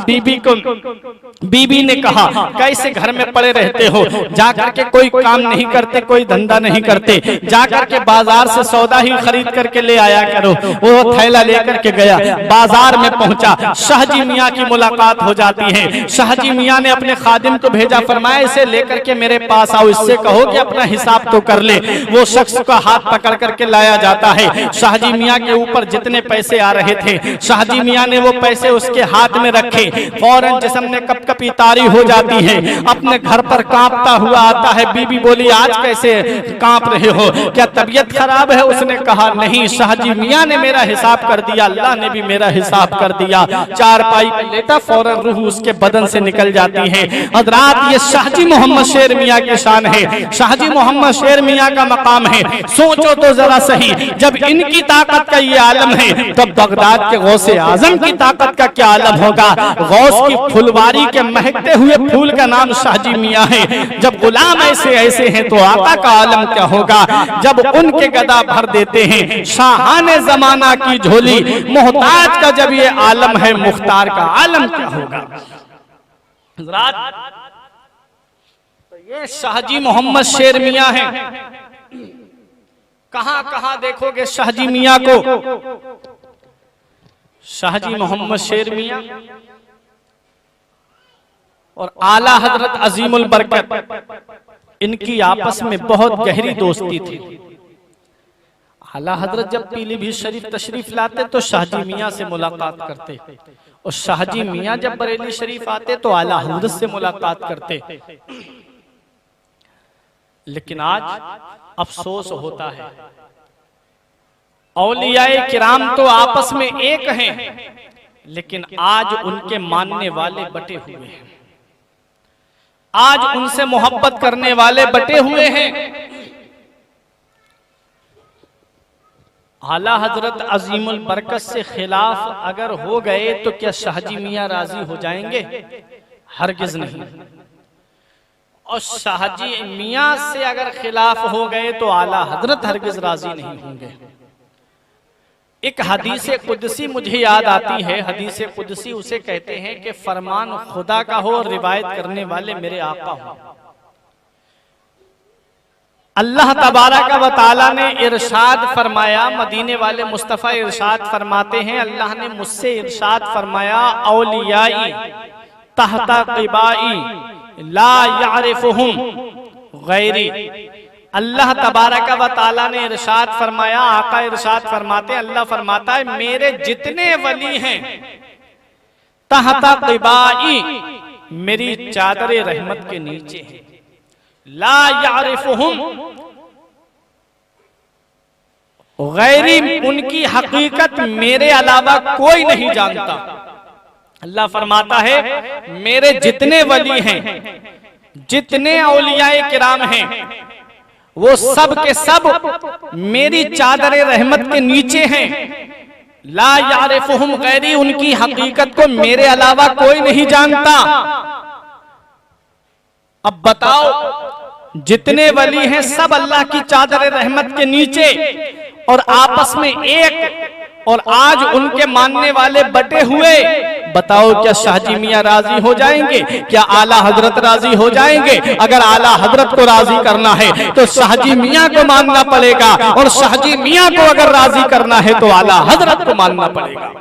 बीबी ने कहा कैसे घर में पड़े रहते हो, जाकर के कोई काम नहीं करते, कोई धंधा नहीं करते, जाकर के बाजार से सौदा ही खरीद करके ले आया करो। वो थैला लेकर के गया, बाजार में पहुंचा, शाहजी मियाँ की मुलाकात हो जाती है। शाहजी मियाँ ने अपने खादिम को भेजा, फरमाया इसे लेकर के मेरे पास आओ, इससे कहो कि अपना हिसाब तो कर ले। वो शख्स का हाथ पकड़ करके लाया जाता है। शाहजी मियाँ के ऊपर जितने पैसे आ रहे थे शाहजी मियाँ ने वो पैसे उसके हाथ में रखे, फौरन जिस्म में कपकपी तारी हो जाती है, अपने घर पर कांपता हुआ आता है। बीबी बोली आज कैसे कांप रहे हो, क्या तबीयत खराब है? उसने कहा नहीं, शाहजी मियाँ ने मेरा हिसाब कर दिया, अल्लाह ने भी मेरा हिसाब कर दिया। चारपाई पे लेटा फौरन रूह उसके बदन से निकल जाती है। हज़रात ये शाहजी मोहम्मद शेर मियाँ की शान है, शाहजी मोहम्मद शेर मियाँ का मकाम है। सोचो तो जरा सही, जब इनकी ताकत का ये आलम है तब बगदाद के गौसे आजम की ताकत का क्या आलम होगा। गौस की फुलवारी के महकते हुए फूल का नाम शाहजी मियाँ है। जब गुलाम ऐसे ऐसे हैं तो आका का आलम क्या होगा। जब उनके गदा भर देते हैं शाहाने जमाना की झोली, मोहताज का जब ये आलम है मुख्तार का आलम क्या होगा। तो ये शाहजी मोहम्मद शेर मियाँ है। कहां कहां देखोगे शाहजी मियाँ को। शाहजी मोहम्मद शेर मियाँ और आला हजरत अजीमुल बरकत, इनकी आपस में बहुत गहरी दोस्ती थी। आला हजरत जब पीलीभीत शरीफ तशरीफ लाते तो शाहजी मियाँ से मुलाकात करते, और शाहजी मियाँ जब बरेली शरीफ आते तो आला हजरत से मुलाकात करते। लेकिन आज अफसोस होता है, औलियाए किराम तो आपस में एक हैं, लेकिन आज उनके मानने वाले बटे हुए हैं, आज उनसे मोहब्बत करने वाले बटे हुए हैं। आला हजरत अजीमुल बरकत से खिलाफ अगर हो गए तो क्या शाहजी मियाँ राजी हो जाएंगे? हरगिज नहीं। और शाहजी मियाँ से अगर खिलाफ हो गए तो आला हजरत हरगिज राजी नहीं होंगे। एक हदीस कुदसी मुझे याद आती है। हदीस कुदसी उसे कहते हैं कि फरमान खुदा का हो और रिवायत करने वाले मेरे आका हो। अल्लाह तबारक व तआला ने इरशाद फरमाया, मदीने वाले मुस्तफ़ा इरशाद फरमाते हैं, अल्लाह ने मुझसे इरशाद फरमाया, औलियाई तहता क़िबाई ला यारिफुहुम गैरी। अल्लाह तबारक व तआला ने इरशाद फरमाया, आका इरशाद फरमाते, अल्लाह फरमाता है मेरे जितने वली हैं तहता क़िबाई, मेरी चादर रहमत के नीचे हैं। ला यारिफुहुम गैरी, उनकी हकीकत मेरे अलावा कोई नहीं जानता। अल्लाह फरमाता है मेरे जितने वली हैं, जितने औलियाए किराम हैं, वो सब के सब मेरी चादर रहमत के नीचे हैं। ला यारिफुहुम गैरी, उनकी हकीकत को मेरे अलावा कोई नहीं जानता। अब बताओ जितने वली हैं सब अल्लाह की चादर रहमत के नीचे और आपस में एक, और आज उनके मानने वाले बटे हुए। बताओ क्या शाहजी मियां राजी हो जाएंगे? क्या आला हजरत राजी हो जाएंगे? अगर आला हजरत को राजी करना है तो शाहजी मियां को मानना पड़ेगा, और शाहजी मियां को अगर राजी करना है तो आला हजरत को मानना पड़ेगा।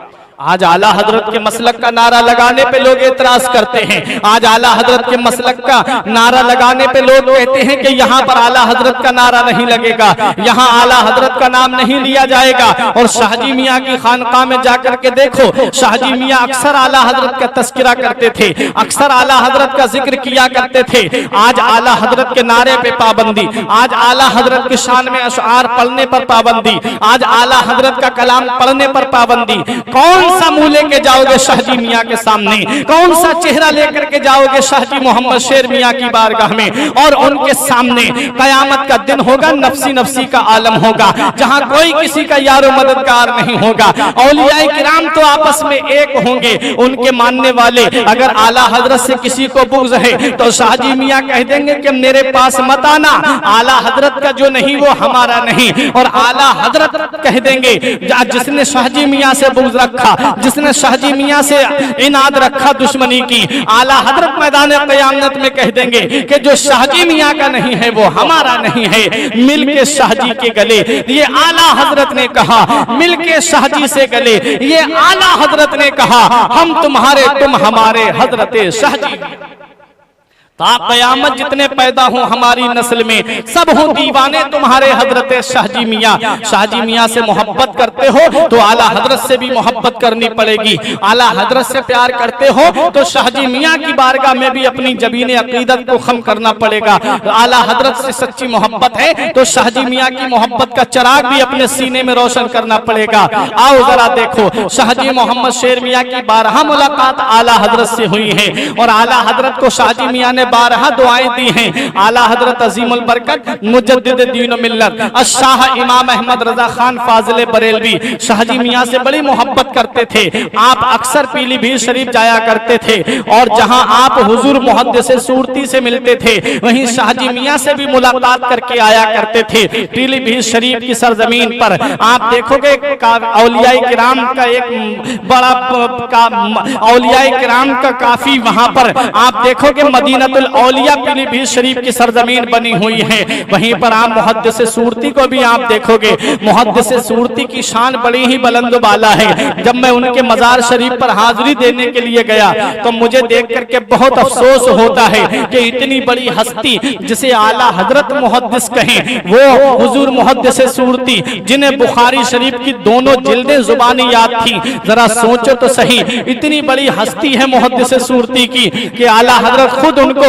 आज आला हजरत के मसलक का नारा लगाने पे लोग एतराज करते हैं। आज आला हजरत के मसलक का नारा लगाने पे लोग कहते हैं कि यहाँ पर आला हजरत का नारा नहीं लगेगा, यहाँ आला हजरत का नाम नहीं लिया जाएगा। और शाहजी मियाँ की खानकाह में जाकर के देखो, शाहजी मियाँ अक्सर आला हजरत का तस्करा करते थे, अक्सर आला हजरत का जिक्र किया करते थे। आज आला हजरत के नारे पे पाबंदी, आज आला हजरत की शान में अशआर पढ़ने पर पाबंदी, आज आला हजरत का कलाम पढ़ने पर पाबंदी। कौन सा मुंह लेके जाओगे शाहजी मियां के सामने? कौन सा चेहरा लेकर के जाओगे शाहजी मोहम्मद शेर मियां की बारगाह में? और उनके सामने कयामत का दिन होगा, नफसी नफसी का आलम होगा, जहां कोई किसी का यारो मददगार नहीं होगा। औलियाए किराम तो आपस में एक होंगे, उनके मानने वाले अगर आला हजरत से किसी को बुग़्ज़ है तो शाहजी मियां कह देंगे कि मेरे पास मत आना, आला हजरत का जो नहीं वो हमारा नहीं। और आला हजरत कह देंगे जिसने शाहजी मियां से बुग़्ज़ रखा, जिसने शाहजी मियां से इनाद रखा दुश्मनी की, आला हजरत मैदान क़यामत में कह देंगे कि जो शाहजी मियां का नहीं है वो हमारा नहीं है। मिल के शाहजी के गले, ये आला हजरत ने कहा, मिल के शाहजी से गले, ये आला हजरत ने कहा, हम तुम्हारे तुम हमारे हजरत शाहजी। क़यामत जितने पैदा हो हमारी नस्ल में सब हो दीवाने तुम्हारे हजरत शाहजी मियां। शाहजी मियां से मोहब्बत करते हो तो आला हजरत से भी मोहब्बत करनी पड़ेगी। आला हजरत से प्यार करते हो तो शाहजी मियां की बारगाह में भी अपनी जबीन अकीदत को खम करना पड़ेगा। आला हजरत से सच्ची मोहब्बत है तो शाहजी मियां की मोहब्बत का चिराग भी अपने सीने में रोशन करना पड़ेगा। आओ जरा देखो, शाहजी मोहम्मद शेर मियां की 12 मुलाकात आला हजरत से हुई है, और आला हजरत को शाहजी मियां ने 12 दुआएं दी हैं। आला हजरत अजीमुल बरकत मुजद्दिद दीन व मिल्लत शाह इमाम अहमद रजा खान फाजिल बरेलवी शाहजी मियां से बड़ी मोहब्बत करते थे। आप अक्सर पीलीभीत शरीफ जाया करते थे, और जहां आप हुजूर मुहद्दिस सूरती से मिलते थे वहीं शाहजी मियां से भी मुलाकात करके आया करते थे। पीलीभीत शरीफ की सरजमीन पर आप देखोगे औलियाए किराम का एक बड़ा औलियाए किराम का काफी वहां पर आप देखोगे मदीनतुल औलिया पीलीभीत शरीफ की सरजमीन बनी हुई है। वहीं पर आप मुहद्दिस सूरती को भी आप देखोगे, मुहद्दिस सूरती की शान बड़ी ही बुलंद बाला है। जब मैं उनके मजार शरीफ पर हाजिरी देने के लिए गया तो मुझे देख करके बहुत अफसोस होता है कि इतनी बड़ी हस्ती जिसे आला हजरत मुहद्दिस कहें वो हुजूर मुहद्दिस सूरती, जिन्हें बुखारी शरीफ की दोनों जिल्दें जुबानी याद थी। जरा सोचो तो सही, इतनी बड़ी हस्ती है मुहद्दिस सूरती की कि आला हजरत खुद उनको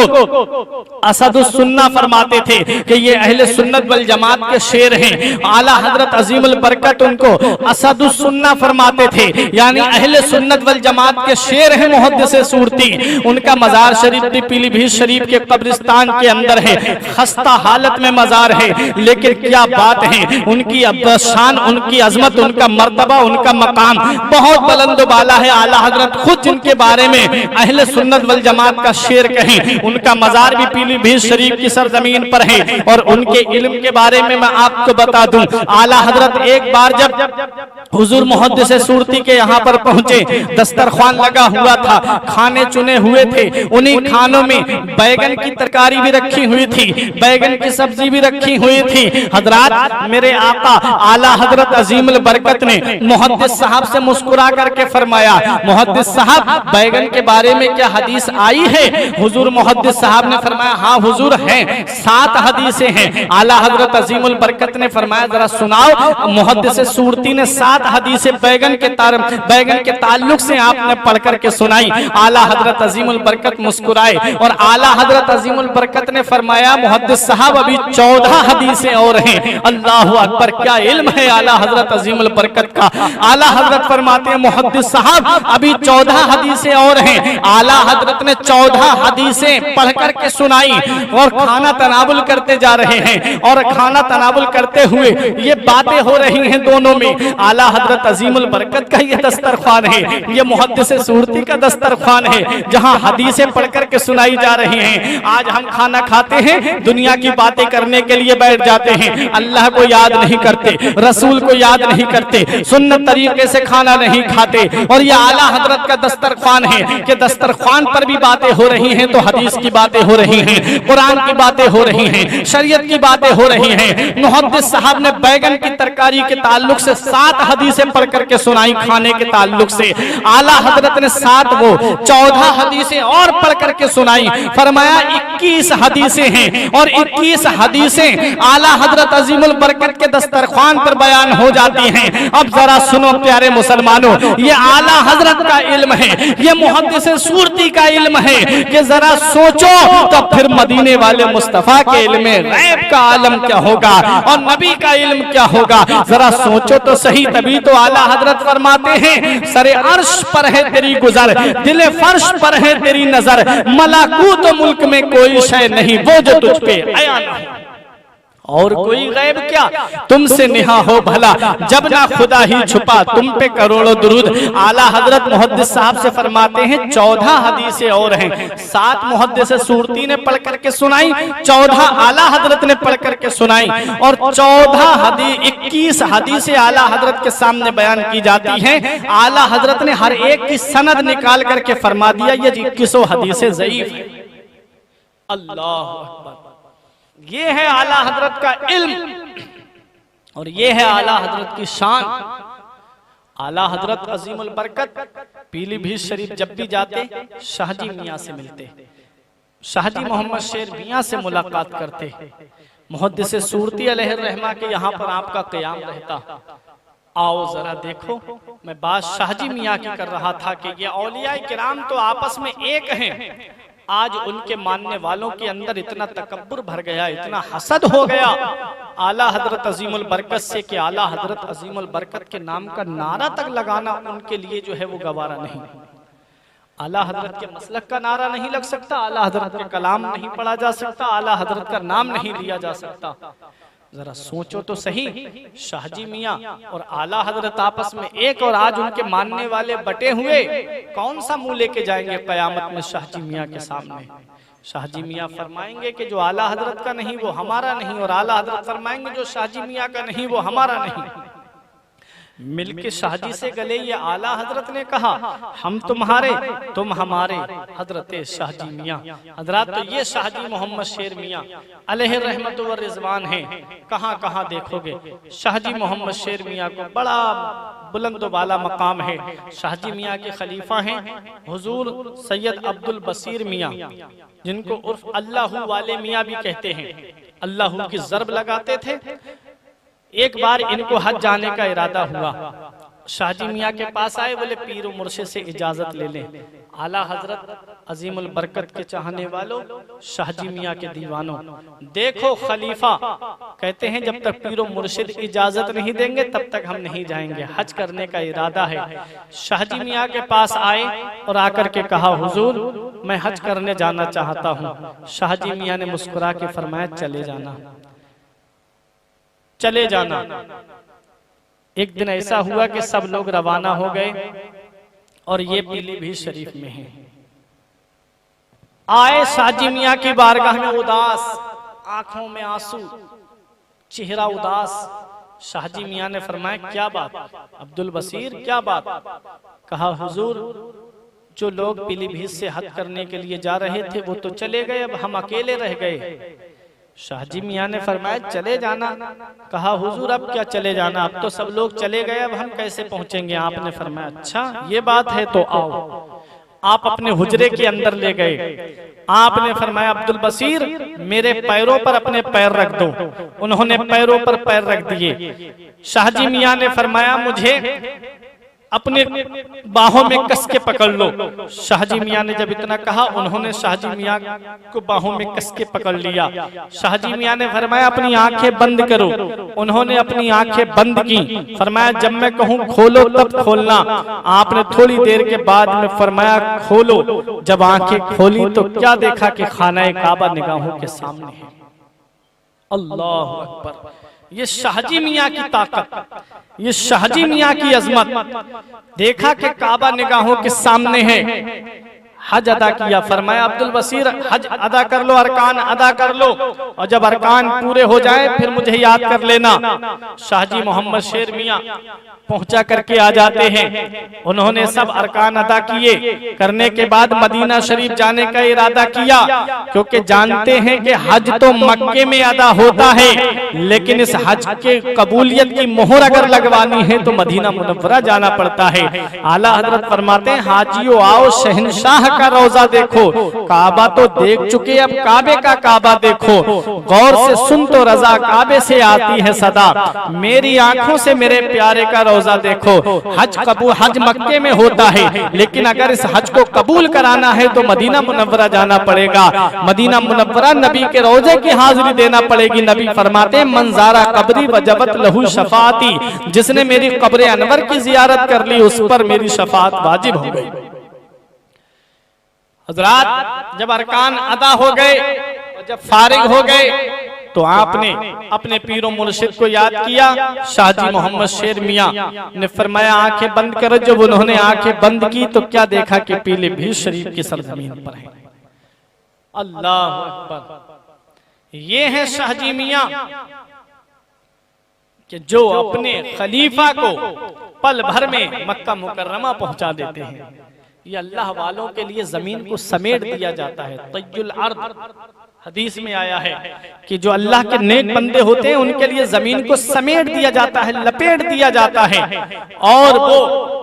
असदुस सुन्ना फरमाते थे कि ये अहले सुन्नत वल जमात के शेर हैं। आला हजरत अजीमुल बरकत उनको असदुस सुन्ना फरमाते थे, यानी अहले सुन्नत वल जमात के शेर हैं मुहद्दिस सूरती। उनका मजार शरीफ भी पीलीभीत शरीफ के कब्रिस्तान के अंदर है, खस्ता हालत में मजार है, लेकिन क्या बात है, उनकी शान, उनकी अजमत, उनका मर्तबा, उनका मकाम बहुत बुलंद बाला है। आला हजरत खुद जिनके बारे में अहले सुन्नत वल जमात का शेर कहें, उनका मजार भी पीलीभीत शरीफ की सरजमीन पर है। और उनके इल्म के बारे में मैं आपको बता दूं, आला हजरत एक बार जब हुजूर मुहद्दिस सूरती के यहाँ पर पहुंचे, दस्तरख्वान लगा हुआ था, खाने चुने हुए थे, उन्हीं खानों में बैगन की तरकारी भी रखी हुई थी, बैगन की सब्जी भी रखी हुई थी। हजरात, मेरे आका आला हजरत अजीमुल बरकत ने मुहद्दिस साहब से मुस्कुरा करके फरमाया, मुहद्दिस साहब बैगन के बारे में क्या हदीस आई है? हुजूर मुहद्दिस साहब ने फरमाया हाँ हुजूर हैं, 7 हदीसें हैं। आला हजरत अजीमुल बरकत ने फरमाया जरा सुनाओ। मुहद्दिस सूरती ने 7 हदीसें बैगन के ताल्लुक से आपने पढ़ करके सुनाई। आला हजरत अजीमुल बरकत मुस्कुराए, और आला हजरत अजीमुल बरकत ने फरमाया मुहद्दिस साहब अभी 14 हदीसें और हैं। अल्लाह अकबर, क्या इल्म है आला हजरत अजीमुल बरकत का। आला हजरत फरमाते हैं मुहद्दिस साहब अभी 14 हदीसें और हैं। आला हजरत ने 14 हदीसें पढ़ करके सुनाई और खाना तनावुल करते जा रहे हैं, और खाना तनावुल करते हुए ये बातें हो रही हैं दोनों में। आला हजरत अजीमुल बरकत का ये दस्तरख्वान है, ये मुहद्दिस सूरती का दस्तरख्वान है, जहां हदीसें पढ़ करके सुनाई जा रही हैं। आज हम खाना खाते हैं, दुनिया की बातें करने के लिए बैठ जाते हैं, अल्लाह को याद नहीं करते, रसूल को याद नहीं करते, सुन्नत तरीके से खाना नहीं खाते। और ये आला हजरत का दस्तरख्वान है कि दस्तरख्वान पर भी बातें हो रही हैं तो हदीस की बातें हो रही हैं, कुरान की बातें हो रही हैं, शरीयत की बातें हो रही हैं। मुहद्दिस साहब ने बैगन की तरकारी के ताल्लुक से 7 हदीसें पढ़ करके सुनाई, खाने के ताल्लुक से। आला हजरत ने 14 हदीसें और पढ़ करके सुनाई। फरमाया 21 हदीसें हैं और 21 हदीसें आला हजरत अजीमुल बरकत के दस्तरख्वान पर बयान हो जाती हैं। अब जरा सुनो प्यारे मुसलमानों, ये आला हजरत का इल्म है, ये मुहद्दिस सूरती का इल्म है कि जरा सोचो तो फिर मदीने वाले मुस्तफा के इल्म गैब का आलम क्या होगा और नबी का इल्म क्या होगा। जरा सोचो तो सही। तभी तो आला हजरत फरमाते हैं, सरे अर्श पर है तेरी गुजर, दिले फर्श पर है तेरी नजर, मलाकूत मुल्क में कोई शय नहीं वो जो तुझ पे आया नहीं, और कोई गैब क्या तुमसे निहा हो भला, जब ना खुदा ही छुपा तुम पे करोड़ों दुरूद। आला हजरत मुहद्दिस साहब से फरमाते हैं 14 हदीसें और हैं, 7 मुहद्दिस सूरती ने पढ़ करके सुनाई, 14 आला हजरत ने पढ़ करके सुनाई, और 21 हदीसें आला हजरत के सामने बयान की जाती हैं। आला हजरत ने हर एक की सनद निकाल करके फरमा दिया ये 21 हदीसें ज़ईफ है। अल्लाह अकबर। ये है आला हजरत का इल्म और ये है आला हजरत की शान। आला हजरत अजीमुल बरकत पीलीभीत शरीफ जब भी जाते शाहजी मियाँ से मिलते, शाहजी मोहम्मद शेर मियाँ से मुलाकात करते, मुहद्दिस सूरती अलैहिर्रहमा के यहाँ पर आपका क़याम रहता। आओ जरा देखो, मैं बात शाहजी मियाँ की कर रहा था कि ये औलिया किराम तो आपस में एक हैं। आज उनके मानने वालों के अंदर इतना तकब्बुर भर गया, इतना हसद हो गया आला हजरत अजीमुल बरकत से कि आला हजरत अजीमुल बरकत के नाम का नारा तक लगाना उनके लिए जो है वो गवारा नहीं। आला हजरत के मसलक का नारा नहीं लग सकता, आला हजरत के कलाम नहीं पढ़ा जा सकता, आला हजरत का नाम नहीं लिया जा सकता। जरा सोचो तो सही, शाहजी मियाँ और आला हजरत आपस में एक, और आज उनके मानने वाले बटे हुए। कौन सा मुंह लेके जाएंगे कयामत में शाहजी मियाँ के सामने। शाहजी मियाँ फरमाएंगे कि जो आला हजरत का नहीं वो हमारा नहीं, और आला हजरत फरमाएंगे जो शाहजी मियाँ का नहीं वो हमारा नहीं। मिलके शाहजी से गले ये आला हजरत ने कहा हम तुम्हारे तुम हमारे हजरत शाहजी मियाँ। हजरत तो ये शाहजी मोहम्मद शेर मियाँ अलैहि रहमत व रिजवान हैं। कहाँ कहाँ देखोगे शाहजी मोहम्मद शेर मियाँ को बड़ा बुलंद वाला मकाम है। शाहजी मियाँ के खलीफा हैं हुजूर सैयद अब्दुल बसीर मियाँ, जिनको उर्फ अल्लाहू वाले मियाँ भी कहते हैं। अल्लाहू की ज़र्ब लगाते थे। एक बार इनको हज जाने का इरादा हुआ, शाहजी मियाँ के पास आए, बोले पीर मुर्शिद से इजाजत ले लें। आला हजरत अजीमुल बरकत के चाहने वालों, शाहजी मियाँ के दीवानों, देखो खलीफा कहते हैं जब तक पीर मुर्शिद इजाजत नहीं देंगे तब तक हम नहीं जाएंगे, हज करने का इरादा है। शाहजी मियाँ के पास आए और आकर के कहा हुजूर मैं हज करने जाना चाहता हूँ। शाहजी मियाँ ने मुस्कुरा के फरमाया चले जाना, चले जाना। एक दिन ऐसा हुआ कि सब लोग रवाना हो गए और ये पीलीभीत शरीफ में हैं। आए शाहजी मियाँ की बारगाह में उदास, आंखों में आंसू, चेहरा उदास। शाहजी मियाँ ने फरमाया क्या बात अब्दुल बसीर, क्या बात? कहा हुजूर जो लोग पीलीभीत से हज करने के लिए जा रहे थे वो तो चले गए, अब हम अकेले रह गए। शाहजी मियाँ ने फरमाया चले जाना। कहा हुजूर अब क्या चले जाना, अब तो सब लोग चले गए, अब हम कैसे पहुंचेंगे? आपने फरमाया अच्छा ये बात है तो आओ। आप अपने हुजरे के अंदर ले गए। आपने फरमाया अब्दुल बसीर मेरे पैरों पर अपने पैर रख दो। उन्होंने पैरों पर पैर रख दिए। शाहजी मियाँ ने फरमाया मुझे अपने बाहों में कस के पकड़ लो। शाहजी मियाँ ने जब इतना कहा, उन्होंने शाहजी मियाँ को बाहों में कस के पकड़ लिया। शाहजी मियाँ ने फरमाया अपनी आंखें बंद करो। उन्होंने अपनी आंखें बंद की। फरमाया जब मैं कहूँ खोलो तब खोलना। आपने थोड़ी देर के बाद में फरमाया खोलो। जब आंखें खोली तो क्या देखा कि खाना काबा निगाहों के सामने है। अल्लाह अकबर। ये शाहजी मियाँ की ताकत, ये शाहजी मियाँ की अजमत। देखा कि काबा निगाहों के सामने है। हज अदा किया। फरमाया अब्दुल बसीर हज अदा कर लो, अरकान अदा कर लो, और जब अरकान पूरे हो जाए फिर मुझे याद कर लेना। शाहजी मोहम्मद शेर मियाँ पहुंचा करके आ जाते हैं। उन्होंने सब अरकान अदा किए। करने के बाद मदीना शरीफ जाने का इरादा किया, क्योंकि जानते हैं कि हज तो मक्के में अदा होता है, लेकिन इस हज के कबूलियत की मोहर अगर लगवानी है तो मदीना मुनव्वरा जाना पड़ता है। आला हजरत फरमाते हैं हाजियों आओ शहनशाह का रोजा देखो। काबा तो देख चुके, अब काबे का काबा देखो। गौर से सुन तो रजा काबे से आती है सदा। मेरी आंखों से मेरे प्यारे का रोजा देखो। हज मक्के में होता है, लेकिन अगर इस हज को कबूल कराना है तो मदीना मुनव्वरा जाना पड़ेगा। मदीना मुनव्वरा नबी के रोजे की हाजिरी देना पड़ेगी। नबी फरमाते हैं मंजारा कब्री वजबत लहू शफाती। जिसने मेरी कब्र अनवर की जियारत कर ली उस पर मेरी शफात वाजिब हो गई। हजरात जब अरकान अदा हो गए, जब फारिग हो गए, तो आपने अपने पीरों मुर्शिद को याद किया। शाहजी मोहम्मद शेर मियाँ ने फरमाया आंखें बंद करो। जब उन्होंने आंखें बंद की तो क्या देखा कि पीलीभीत शरीफ की सरजमीन पर है। अल्लाह अकबर। ये है शाहजी मियाँ कि जो अपने खलीफा को पल भर में मक्का मुकर्रमा पहुंचा देते हैं। ये अल्लाह वालों के लिए जमीन को समेट दिया जाता है। तय्युल अर्द हदीस में आया है कि जो अल्लाह के नेक बंदे होते हैं उनके लिए जमीन को समेट दिया जाता है, लपेट दिया जाता है, और वो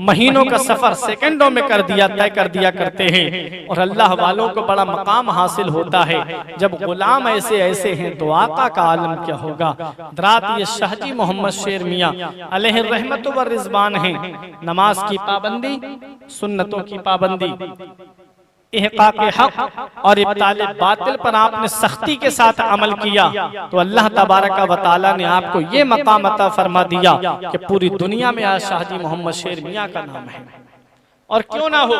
महीनों का सफर सेकंडों में तय कर दिया करते हैं। और अल्लाह वालों को बड़ा मकाम हासिल होता है। जब गुलाम ऐसे ऐसे हैं तो आका का आलम क्या होगा। दरात ये शाहजी मोहम्मद शेर मियाँ अलैहि रहमत व रिजवान हैं। नमाज की पाबंदी, सुन्नतों की पाबंदी, इहकाक हक और इब्ताल बातिल पर आपने सख्ती के साथ अमल किया तो अल्लाह तबारक व तआला ने आपको ये मकाम अता फरमा दिया कि पूरी दुनिया में आज शाहजी मोहम्मद शेर मियाँ का नाम है। और क्यों ना हो,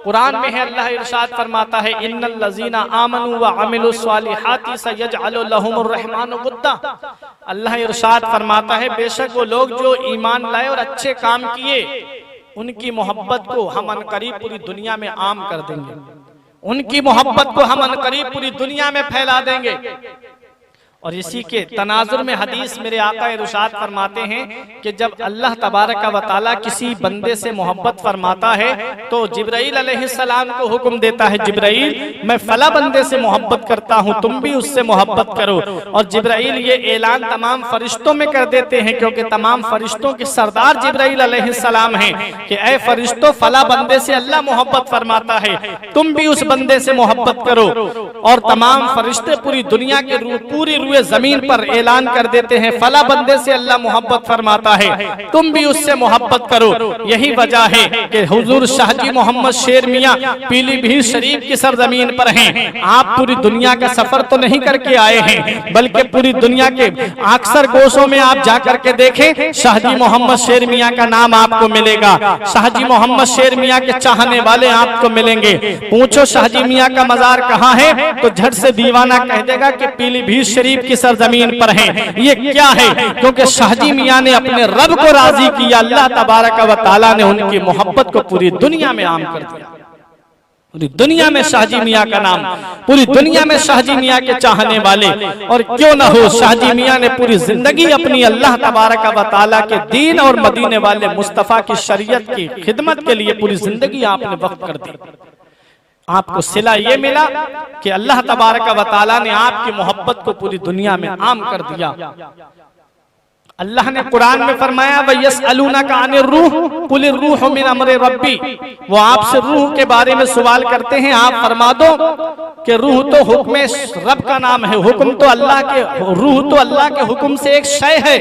कुरान में है, अल्लाह इरशाद फरमाता है इन्नल लज़ीना आमनू व अमिलुस सालिहाति सयजअलु लहुमुर रहमानु वुद्दा। अल्लाह इरशाद फरमाता है बेशक वो लोग जो ईमान लाए और अच्छे काम किए उनकी मोहब्बत को हम अनकरीब पूरी दुनिया में आम कर देंगे। उनकी मोहब्बत को हम अनकरीब पूरी दुनिया में फैला देंगे। और इसी के तनाजुर में हदीस मेरे आका इरशाद फरमाते हैं कि जब अल्लाह तबारक व तआला किसी बंदे से मोहब्बत फरमाता है तो जिब्राइल अलैहिस्सलाम को हुक्म देता है, जिब्राइल मैं फला बंदे से मोहब्बत करता हूँ, तुम भी उससे मोहब्बत करो। और जिब्राइल ये ऐलान तमाम फरिश्तों में कर देते हैं, क्योंकि तमाम फरिश्तों के सरदार जिब्राइल अलैहिस्सलाम हैं कि ऐ फरिश्तों फला बंदे से अल्लाह मोहब्बत फरमाता है, तुम भी उस बंदे से मोहब्बत करो। और तमाम फरिश्ते पूरी दुनिया के पूरी जमीन पर ऐलान कर देते हैं फला बंदे से अल्लाह मोहब्बत फरमाता है, तुम भी उससे मोहब्बत करो। यही वजह है कि हुजूर शाहजी मोहम्मद शेर मियाँ पीलीभीत शरीफ की सरजमीन पर हैं। आप पूरी दुनिया का सफर तो नहीं करके आए हैं, बल्कि पूरी दुनिया के अक्सर गोशों में आप जाकर के देखें शाहजी मोहम्मद शेर मियाँ का नाम आपको मिलेगा। शाहजी मोहम्मद शेर मियाँ के चाहने वाले आपको मिलेंगे। पूछो शाहजी मियाँ का मजार कहाँ है तो झट से दीवाना कह देगा कि पीलीभीत शरीफ की सरजमीन पर है। ये क्या है? क्योंकि शाहजी मियाँ ने अपने रब को राजी किया, अल्लाह तबारक व तआला ने उनकी मोहब्बत को पूरी दुनिया में आम कर दिया। पूरी दुनिया में शाहजी मियाँ का नाम, पूरी दुनिया में शाहजी मियाँ के चाहने वाले। और क्यों ना हो, शाहजी मियाँ ने पूरी जिंदगी अपनी अल्लाह तबारक व तआला के दीन और मदीने वाले मुस्तफ़ा की शरीयत की खिदमत के लिए पूरी जिंदगी आपने वक्त कर दी। आपको सिला ये मिला कि अल्लाह तबारक व तआला ने आपकी मोहब्बत को पूरी दुनिया में आम कर दिया। अल्लाह ने कुरान में फरमाया वयसअलूनका अनिर रूह कुलिर रूह मिन अम्रि रब्बी, वो आपसे रूह के बारे में सवाल करते हैं, आप फरमा दो कि रूह तो हुक्म रब का नाम है, हुक्म तो अल्लाह के, रूह तो अल्लाह के हुक्म से एक शय है।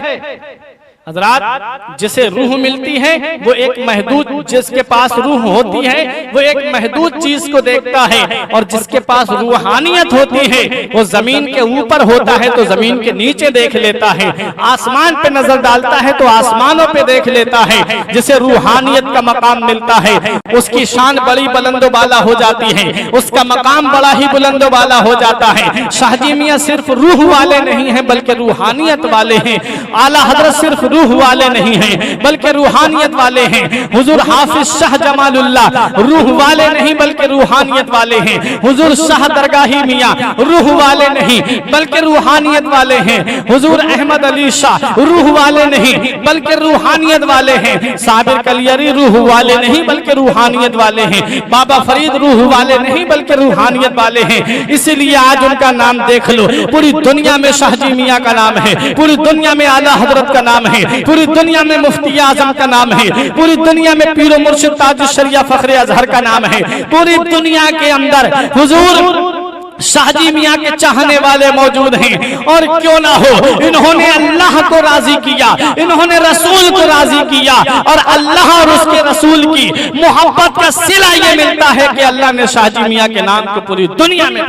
हजरात, जिसे रूह मिलती है वो एक महदूद, जिसके पास रूह होती है वो एक महदूद चीज को देखता है, और जिसके पास रूहानियत होती है वो जमीन के ऊपर होता है तो जमीन के नीचे देख लेता है, आसमान पे नजर डालता है तो आसमानों पे देख लेता है। जिसे रूहानियत का मकाम मिलता है उसकी शान बड़ी बुलंदो बाला हो जाती है, उसका मकाम बड़ा ही बुलंदो बाला हो जाता है। शाहजी मियां सिर्फ रूह वाले नहीं हैं बल्कि रूहानियत वाले हैं। आला हजरत सिर्फ रूह वाले नहीं हैं बल्कि रूहानियत वाले हैं। हुजूर हाफिज शाह जमालुल्लाह रूह वाले नहीं बल्कि रूहानियत वाले हैं। हुजूर शाह दरगाही मियां रूह वाले नहीं बल्कि रूहानियत वाले हैं। हुजूर अहमद अली शाह रूह वाले नहीं बल्कि रूहानियत वाले हैं। साबिर कलियरी रूह वाले नहीं बल्कि रूहानियत वाले हैं। बाबा फरीद रूह वाले नहीं बल्कि रूहानियत वाले हैं। इसीलिए आज उनका नाम देख लो, पूरी दुनिया में शाहजी मियां का नाम है, पूरी दुनिया में आला हजरत का नाम है, पूरी दुनिया में मुफ्ती आजम का नाम है, पूरी दुनिया में पीरो मुर्शिद ताजुल शरिया फखरे अजहर का नाम है। पूरी दुनिया के अंदर हुजूर शाहजी मियां के चाहने वाले मौजूद हैं। और क्यों ना हो, इन्होंने अल्लाह को राजी किया, इन्होंने रसूल को राजी किया, और अल्लाह और उसके रसूल की मोहब्बत का सिला ये मिलता है कि अल्लाह ने शाहजी मियां के नाम को पूरी दुनिया में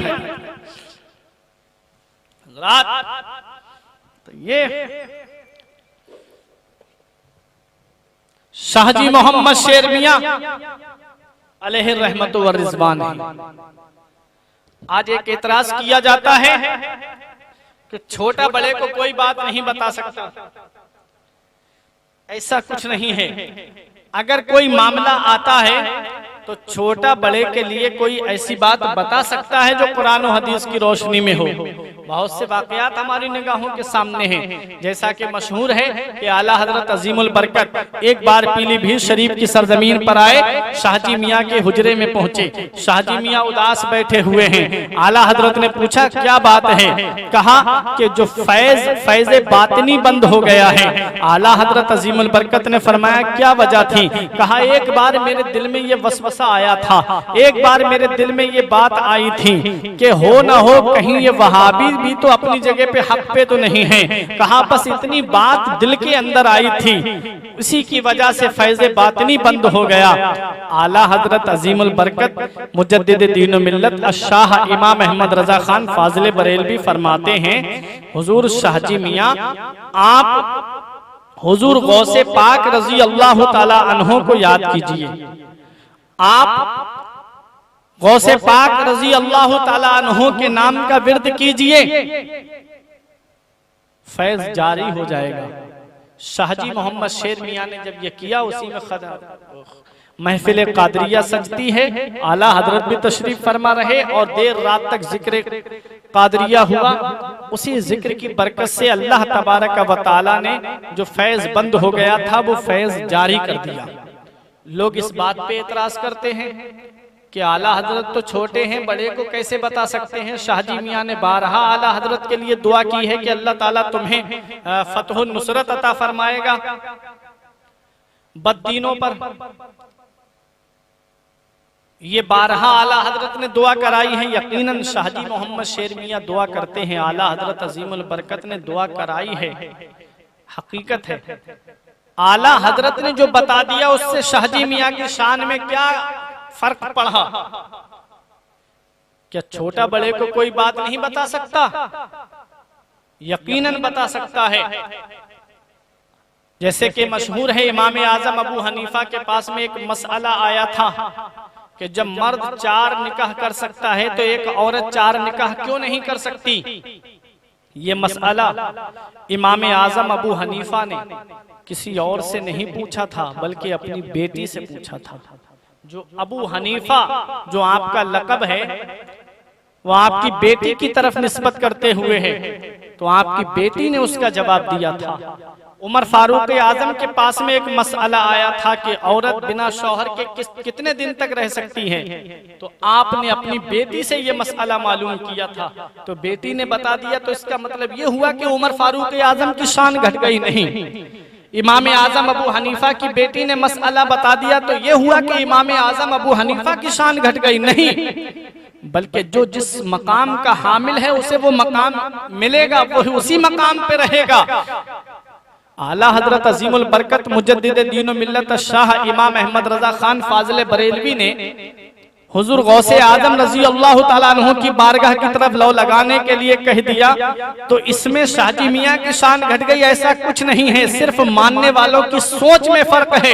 तो ये शाहजी मोहम्मद शेर मियां अलैहि रहमत व रिजवान है। आज एक एतराज किया जाता है कि छोटा बड़े को कोई बात नहीं बता सकता। ऐसा कुछ नहीं है। अगर कोई मामला आता है तो छोटा बड़े के लिए कोई ऐसी बात बता सकता है जो कुरान और हदीस की रोशनी में हो। बहुत से वाकयात हमारी निगाहों के सामने हैं। जैसा कि मशहूर है कि आला हजरत अजीमुल बरकत एक बार पीलीभीत शरीफ की सरजमीन पर आए, शाहजी मियां के हुजरे में पहुंचे। शाहजी मियां उदास बैठे हुए हैं। आला हजरत ने पूछा क्या बात है? कहा कि जो फैज़ बातिनी बंद हो गया है। आला हजरत अजीमुल बरकत ने फरमाया क्या वजह थी? कहा एक बार मेरे दिल में ये वसवसा आया था, एक बार मेरे दिल में ये बात आई थी कि हो ना हो कहीं ये वहाबी भी तो अपनी जगह पे हक पे तो नहीं है। कहा बस इतनी बात दिल के अंदर आई थी, उसी की वजह से फैज़ बातिनी बंद हो गया। आला हजरत अजीमुल बरकत मुजद्दिद दीन व मिल्लत अश-शाह इमाम अहमद रजा खान फाजिल बरेलवी फरमाते हैं, हुजूर शाहजी मियां आप हुजूर गौसे पाक रजी अल्लाह ताला अन्हो को याद कीजिए। आप गौसे पाक रजी अल्लाह ताला अन्हो के नाम का विर्द कीजिए, फैज जारी हो जाएगा। शाहजी मोहम्मद शेर मियां ने जब ये किया, उसी में महफिल कादरिया सजती है। आला हजरत भी तशरीफ फरमा रहे और देर रात तक जिक्र कादरिया हुआ। उसी जिक्र की बरकत से अल्लाह तबारक व तआला ने जो फैज बंद हो गया था वो फैज जारी कर दिया। लोग इस बात पे एतराज करते हैं कि आला हजरत तो छोटे हैं, बड़े को कैसे बता सकते हैं। शाहजी मियां ने बारहा आला हजरत के लिए दुआ की है कि अल्लाह ताला तुम्हें फतह नुसरत अता फरमाएगा बददीनों पर। ये बारहा आला हजरत ने दुआ कराई है। यकीनन शाहजी मोहम्मद शेर मियां दुआ करते हैं, आला हजरत अजीमुल बरकत ने दुआ कराई है, हकीकत है। आला हजरत ने जो बता दिया उससे शाहजी मियां की शान में क्या फर्क पड़ा? क्या छोटा बड़े को कोई बात नहीं बता सकता? यकीनन बता सकता है। जैसे कि मशहूर है, इमाम आजम अबू हनीफा के पास में एक मसला आया था कि जब मर्द 4 निकाह कर सकता है तो एक औरत 4 निकाह क्यों नहीं कर सकती? ये मसला इमाम आजम अबू हनीफा ने किसी और से नहीं पूछा था बल्कि अपनी बेटी से पूछा था। जो अबू हनीफा जो आपका लक़ब है वो आपकी बेटी की तरफ निस्बत करते हुए है, तो आपकी बेटी ने उसका जवाब दिया था। उमर फारूक आजम के पास में एक मसला आया था कि औरत बिना शौहर के कितने दिन तक रह सकती है, तो आपने अपनी बेटी से ये मसला मालूम किया था, तो बेटी ने बता दिया। तो इसका मतलब ये हुआ कि उमर फारूक आजम की शान घट गई नहीं। इमाम आजम अबू हनीफा की बेटी ने मसला बता दिया तो ये हुआ कि इमाम आजम अबू हनीफा की शान घट गई नहीं, बल्कि जो जिस मकाम का हामिल है उसे वो मकाम मिलेगा, वो उसी मकाम पे रहेगा। आला हजरत अजीमुल बरकत मुजद्दिद दीन मिल्लत शाह इमाम अहमद रजा खान फाजिल बरेलवी ने हुजूर गौसे आजम रजी अल्लाह तआला अन्हु की बारगाह की तरफ लौ लगाने के लिए कह दिया, तो इसमें शाहजी मियाँ की शान घट गई, ऐसा कुछ नहीं है, सिर्फ मानने वालों की सोच में फर्क है।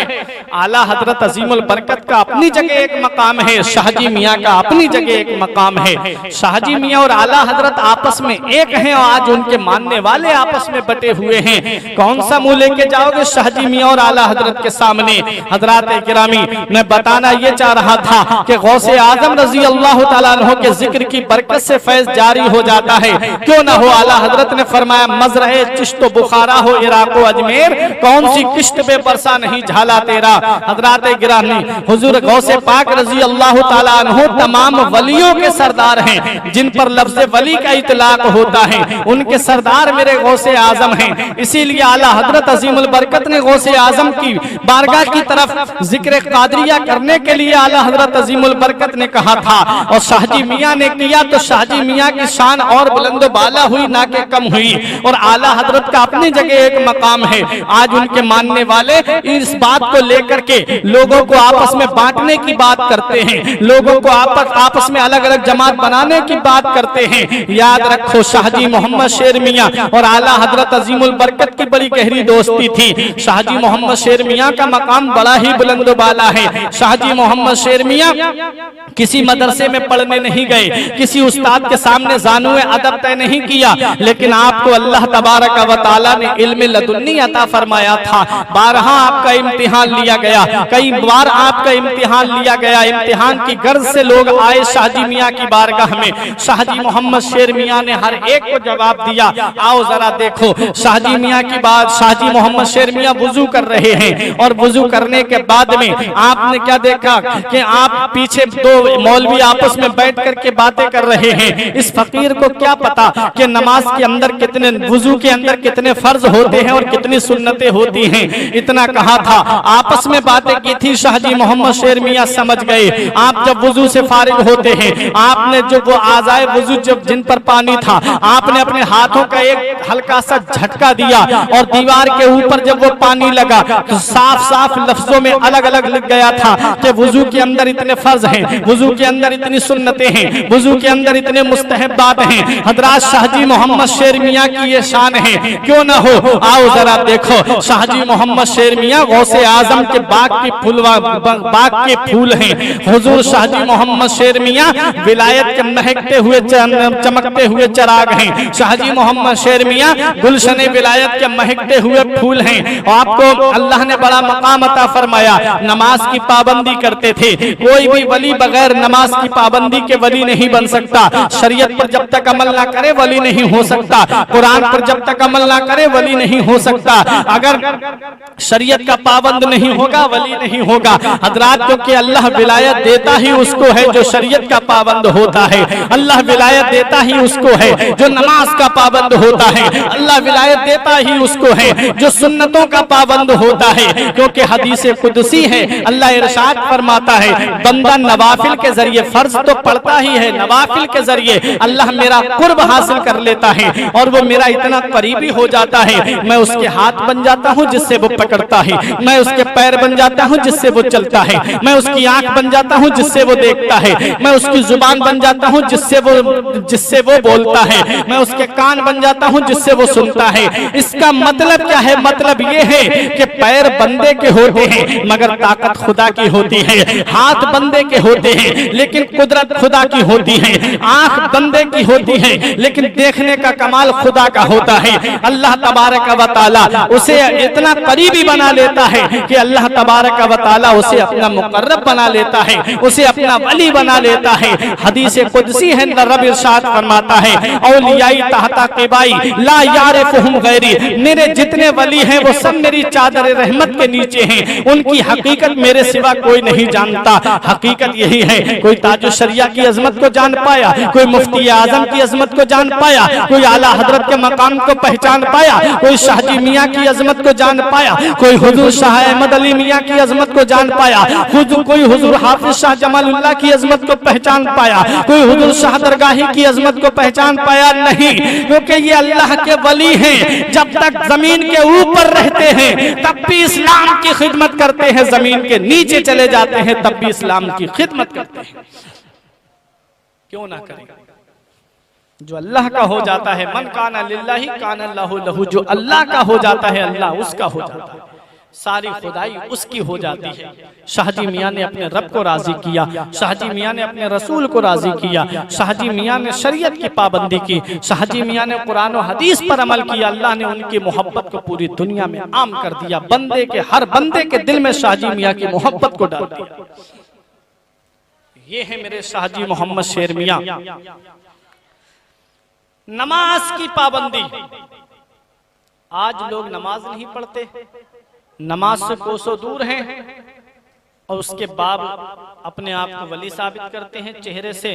आला हजरत अजीमुल बरकत का अपनी जगह एक मकाम है, शाहजी मियाँ का अपनी जगह एक मकाम है। शाहजी मियाँ और आला हजरत आपस में एक हैं और आज उनके मानने वाले आपस में बटे हुए हैं। कौन सा मुंह लेके जाओगे शाहजी मियाँ और आला हजरत के सामने? हजरात किरामी, मैं बताना ये चाह रहा था कि गौसे आजम रजी अल्लाह तआला अन्हु के जिक्र की बरकत से फैज जारी हो जाता है, क्यों ना हो। आला हजरत ने फरमाया मजरए चिश्त बुखारा हो इराको अजमेर, कौन सी किश्त पे बरसा नहीं झाला तेरा। हजरात गिरामी, हुजूर गौसे पाक रजी अल्लाह तआला अन्हु तमाम वलियों के सरदार हैं, जिन पर लफ्ज वली का इतलाक होता है, उनके सरदार मेरे गौसे आजम हैं। इसीलिए आला हजरत अजीमुल बरकत ने गौसे आजम की बारगाह की तरफ जिक्र कादरिया करने के लिए आला हजरत अजीमुल बरकत ने कहा था, और शाहजी मियाँ ने किया तो शाहजी मियाँ की शान और बुलंदो बाला हुई ना कि कम हुई। और आला हजरत का अपनी जगह एक मकाम है। आज उनके मानने वाले इस बात को लेकर के लोगों को आपस में बांटने की बात करते हैं, लोगों को आपस में अलग अलग जमात बनाने की बात करते हैं। याद रखो, शाहजी मोहम्मद शेर मियाँ और आला हजरत अजीमुल बरकत की बड़ी गहरी दोस्ती थी। शाहजी मोहम्मद शेर मियाँ का मकाम बड़ा ही बुलंदो बाला है। शाहजी मोहम्मद शेर मियाँ किसी मदरसे में पढ़ने नहीं गए, किसी उस्ताद के सामने ज़ानुए अदब तय नहीं किया, लेकिन आपको अल्लाह तबारक व तआला ने इल्म लदुन्नी अता फरमाया था। बारहा आपका इम्तिहान लिया गया, कई बार आपका इम्तिहान लिया गया। इम्तिहान की गर्ज से लोग आए शाहजी मियाँ की बारगाह में। शाहजी मोहम्मद शेर मियाँ ने हर एक को जवाब दिया। आओ जरा देखो शाहजी मियाँ की बात। शाहजी मोहम्मद शेर मियाँ वुजू कर रहे हैं, और वुजू करने के बाद में आपने क्या देखा कि आप पीछे दो मौलवी आपस में बैठ करके बातें कर रहे हैं। इस फकीर को क्या पता कि नमाज के अंदर कितने, वुजू के अंदर कितने फर्ज होते हैं और कितनी सुन्नतें होती हैं। इतना कहा था, आपस में बातें की थी। शाहजी मोहम्मद शेर मियाँ समझ गए। आप जब वुजू से फारिग होते हैं, आपने जो वो आज़ाए वुजू जब जिन पर पानी था, आपने अपने हाथों का एक हल्का सा झटका दिया, और दीवार के ऊपर जब वो पानी लगा तो साफ साफ लफ्जों में अलग अलग लिख गया था कि वुजू के अंदर इतने फर्ज हैं, वुजू के अंदर इतनी सुन्नतें हैं, वुजू के अंदर इतने मुस्तहब्बात हैं। हजरात, शाहजी मोहम्मद शेर मियाँ की ये शान है, क्यों ना हो। आओ जरा देखो, शाहजी मोहम्मद शेर मियाँ गौसे आजम के बाग के फूल हैं। हुजूर शाहजी मोहम्मद शेर मियाँ विलायत के महकते हुए चमकते हुए चराग हैं। शाहजी मोहम्मद शेर मियाँ गुलशन विलायत के महकते हुए फूल हैं। आपको अल्लाह ने बड़ा मकाम अता फरमाया। नमाज की पाबंदी करते थे। कोई भी वली बगैर नमाज की पाबंदी के वली नहीं बन सकता। शरीयत पर जब तक अमल ना करे वली नहीं हो सकता। कुरान पर जब तक अमल ना करे वली नहीं हो सकता। अगर शरीयत का पाबंद नहीं होगा वली नहीं होगा। हजरात, क्योंकि अल्लाह विलायत देता ही उसको है जो शरीयत का पाबंद होता है। अल्लाह विलायत देता ही उसको है जो नमाज का पाबंद होता है। अल्लाह विलायत देता ही उसको है जो सुन्नतों का पाबंद होता है। क्योंकि हदीस कुदसी है, अल्लाह इरशाद फरमाता है, बंदा नवाफिल के जरिए, फर्ज तो पढ़ता ही है, नवाफिल के जरिए अल्लाह मेरा कुर्ब हासिल कर लेता है और वो मेरा इतना करीबी हो जाता है। मैं उसके हाथ बन जाता हूँ जिससे वो पकड़ता है, मैं उसके पैर बन जाता हूँ जिससे वो चलता है, मैं उसकी आंख बन जाता हूँ जिससे वो देखता है, मैं उसकी जुबान बन जाता हूँ जिससे वो बोलता है, मैं उसके कान बन जाता हूँ जिससे वो सुनता है। इसका मतलब क्या है? मतलब ये है कि पैर बंदे के होते हैं मगर ताकत खुदा की होती है, हाथ बंदे के होते हैं लेकिन कुदरत खुदा की होती है, आंख बंदे की होती है लेकिन देखने का कमाल खुदा का होता है। अल्लाह तबारक व तआला उसे इतना करीबी बना लेता है कि अल्लाह तबारक व तआला उसे अपना मुकर्रब बना लेता है, उसे अपना वली बना लेता है। हदीस कुदसी है, रब इरशाद फरमाता है, औलियाई तहता क़िबाई ला यारिफुहुम गैरी, मेरे जितने वली हैं वो सब मेरी चादर रहमत के नीचे हैं, उनकी हकीकत मेरे सिवा कोई नहीं जानता। हकीकत यही है। कोई ताजुल शरिया की अजमत को जान पाया, कोई मुफ्ती आजम की अजमत को जान पाया, कोई आला हजरत के मकाम को पहचान पाया, कोई शाहजी मियाँ की अजमत को जान पाया, कोई हुजूर शाह अहमद अली मियाँ की अजमत को जान पाया, कोई हुजूर हाफिज शाह जमालुल्लाह की अजमत को पहचान पाया, कोई हुजूर शाह दरगाही की अजमत को पहचान पाया नहीं, क्योंकि ये अल्लाह के वली हैं। जब तक जमीन के ऊपर रहते हैं तब भी इस्लाम की खिदमत करते हैं, जमीन के नीचे चले जाते हैं तब भी इस्लाम की खिदमत करते हैं। क्यों ना करें? जो अल्लाह का हो जाता है, मन काना लिल्लाहि काना अल्लाहु लहू, जो अल्लाह का हो जाता है अल्लाह उसका हो जाता है, सारी खुदाई उसकी हो जाती है। शाहजी मियाँ ने अपने रब को राजी किया, शाहजी मियाँ ने अपने रसूल को राजी किया, शाहजी मियाँ ने शरीयत की पाबंदी की, शाहजी मियाँ ने कुरान और हदीस पर अमल किया। अल्लाह ने उनकी मोहब्बत को पूरी दुनिया में आम कर दिया, बंदे के हर बंदे के दिल में शाहजी मियाँ की मोहब्बत को डाल दिया। ये है मेरे शाहजी मोहम्मद शेर मियाँ। नमाज की पाबंदी, आज लोग नमाज नहीं पढ़ते, नमाज से कोसों दूर हैं और उसके बाद अपने आप को वली साबित करते हैं। चेहरे से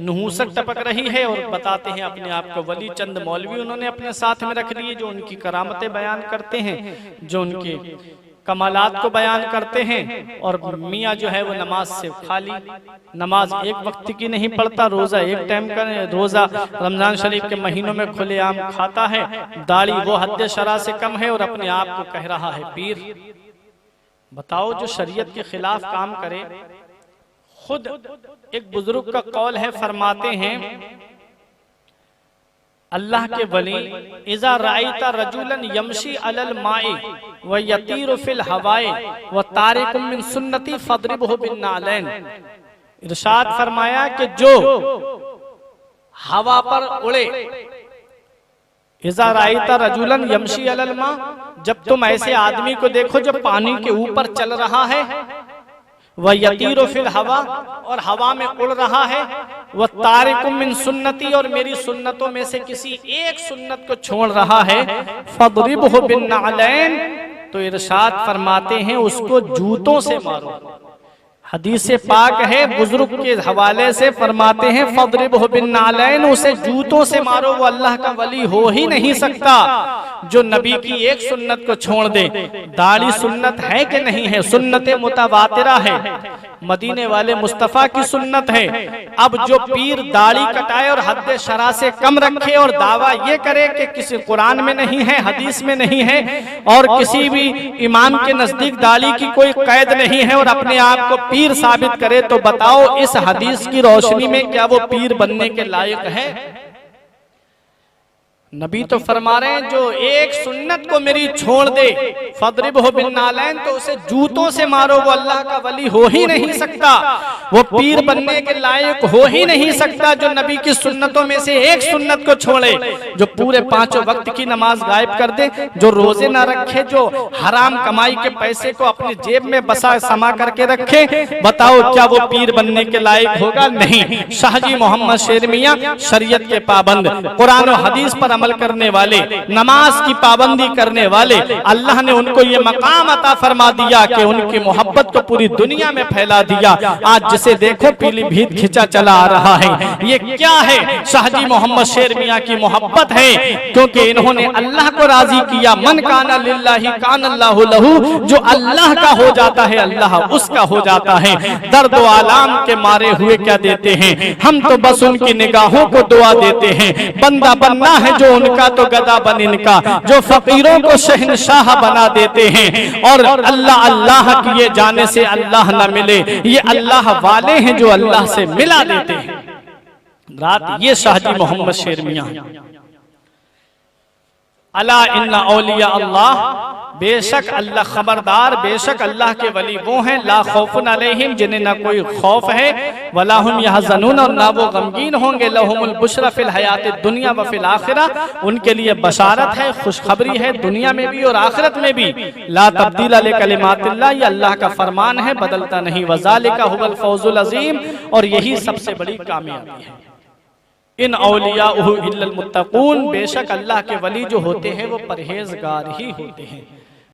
नुहूसत टपक रही है और बताते हैं अपने आप को वली। चंद मौलवी उन्होंने अपने साथ में रख लिए जो उनकी करामतें बयान करते हैं, जो उनके कमालात को बयान करते हैं, और मियाँ जो है वो नमाज से खाली, नमाज एक वक्त की नहीं पढ़ता, रोजा एक टाइम का, रोजा रमजान शरीफ के महीनों में खुलेआम खाता है, दाढ़ी वो हद शरा से कम है और अपने आप को कह रहा है पीर। बताओ, जो शरीयत के खिलाफ काम करे। खुद एक बुजुर्ग का कौल है, फरमाते हैं अल्लाह के वली, इज़ा राइता रजुलन यमशी अलल माई व यतीरु फिल हवाए व तारिकुम मिन सुन्नती फद्रिबहु बिन नालैन। इरशाद फरमाया कि जो हवा पर उड़े, इज़ा राइता रजुलन यमशी अलल मा, जब तुम ऐसे आदमी को देखो जो पानी के ऊपर चल रहा है, वह यतीरो फिल हवा, और हवा में उड़ रहा है, वह तारिकुम मिन सुन्नती, और मेरी सुन्नतों में से किसी एक सुन्नत को छोड़ रहा है, फद्रिबहु बिन नालैन, तो इरशाद फरमाते हैं उसको जूतों से मारो। हदीस पाक है, बुजुर्ग के हवाले से फरमाते हैं फद्रिबहु बिन नालैन, उसे जूतों से मारो। वो अल्लाह का वली हो ही नहीं सकता जो नबी की एक सुन्नत को छोड़ दे। दाढ़ी सुन्नत है कि नहीं है? सुन्नत मुतवातिरा है, मदीने वाले मुस्तफा की सुन्नत है। अब जो पीर दाढ़ी कटाए और हद शरा से कम रखे और दावा ये करे कि किसी कुरान में नहीं है, हदीस में नहीं है, और किसी भी इमाम के नजदीक दाढ़ी की कोई कैद नहीं है, और अपने आप को पीर साबित करे, तो बताओ इस हदीस की रोशनी में क्या वो पीर बनने के लायक है? नबी तो फरमा रहे हैं जो एक सुन्नत को मेरी छोड़ दे, फद्रिबहु बिन नालैन, तो उसे जूतों से मारो। वो अल्लाह का वली हो ही नहीं सकता, वो पीर बनने के लायक हो ही नहीं सकता जो नबी की सुन्नतों में से एक सुन्नत को छोड़े, जो पूरे पांचों वक्त की नमाज गायब कर दे, जो रोजे ना रखे, जो हराम कमाई के पैसे को अपनी जेब में बसा समा करके रखे। बताओ क्या वो पीर बनने के लायक होगा? नहीं। शाहजी मोहम्मद शेर मियाँ शरीयत के पाबंद, कुरान और हदीस पर अमल करने वाले, नमाज की पाबंदी करने वाले, अल्लाह ने उनको ये मकाम अता फरमा दिया कि उनकी मोहब्बत को पूरी दुनिया में फैला दिया। आज जिसे देखो पीलीभीत खिंचा चला आ रहा है। ये क्या है? शाहजी मोहम्मद शेर मियाँ की मोहब्बत है, क्योंकि इन्होंने अल्लाह को राजी किया। मन काना लिल्लाहि काना अल्लाहु लहू, जो अल्लाह का हो जाता है अल्लाह उसका हो जाता है। दर्द व आलाम के मारे हुए क्या देते हैं? हम तो बस उनकी निगाहों को दुआ देते हैं। बंदा बनना है जो उनका तो गदा बन इनका, जो फकीरों को शहनशाह बना देते हैं। और अल्लाह अल्लाह किए जाने से अल्लाह न मिले, ये अल्लाह वाले हैं जो अल्लाह से मिला देते हैं। रात ये शाहजी मोहम्मद शेर मियाँ। अला इन्ना औलिया अल्लाह, बेशक अल्लाह खबरदार, बेशक अल्लाह के वली वो हैं, ला खौफुन अलैहिम, जिन्हें ना कोई खौफ है, वला हुम यहज़नून, और ना वो गमगीन होंगे, लहुमुल बुशरा फिल हयातिद दुनिया व फिल आखिरा, उनके लिए बशारत है, खुशखबरी है दुनिया में भी और आखिरत में भी। ला तब्दील लिकलिमातिल्लाह, ये अल्लाह का फरमान है, बदलता नहीं। वज़ालिका हुवल फौजुल अज़ीम, और यही सबसे बड़ी कामयाबी है। इन औलियाउहु इल्लल मुत्तकून, बेशक अल्लाह के वली जो होते हैं वो परहेजगार ही होते हैं।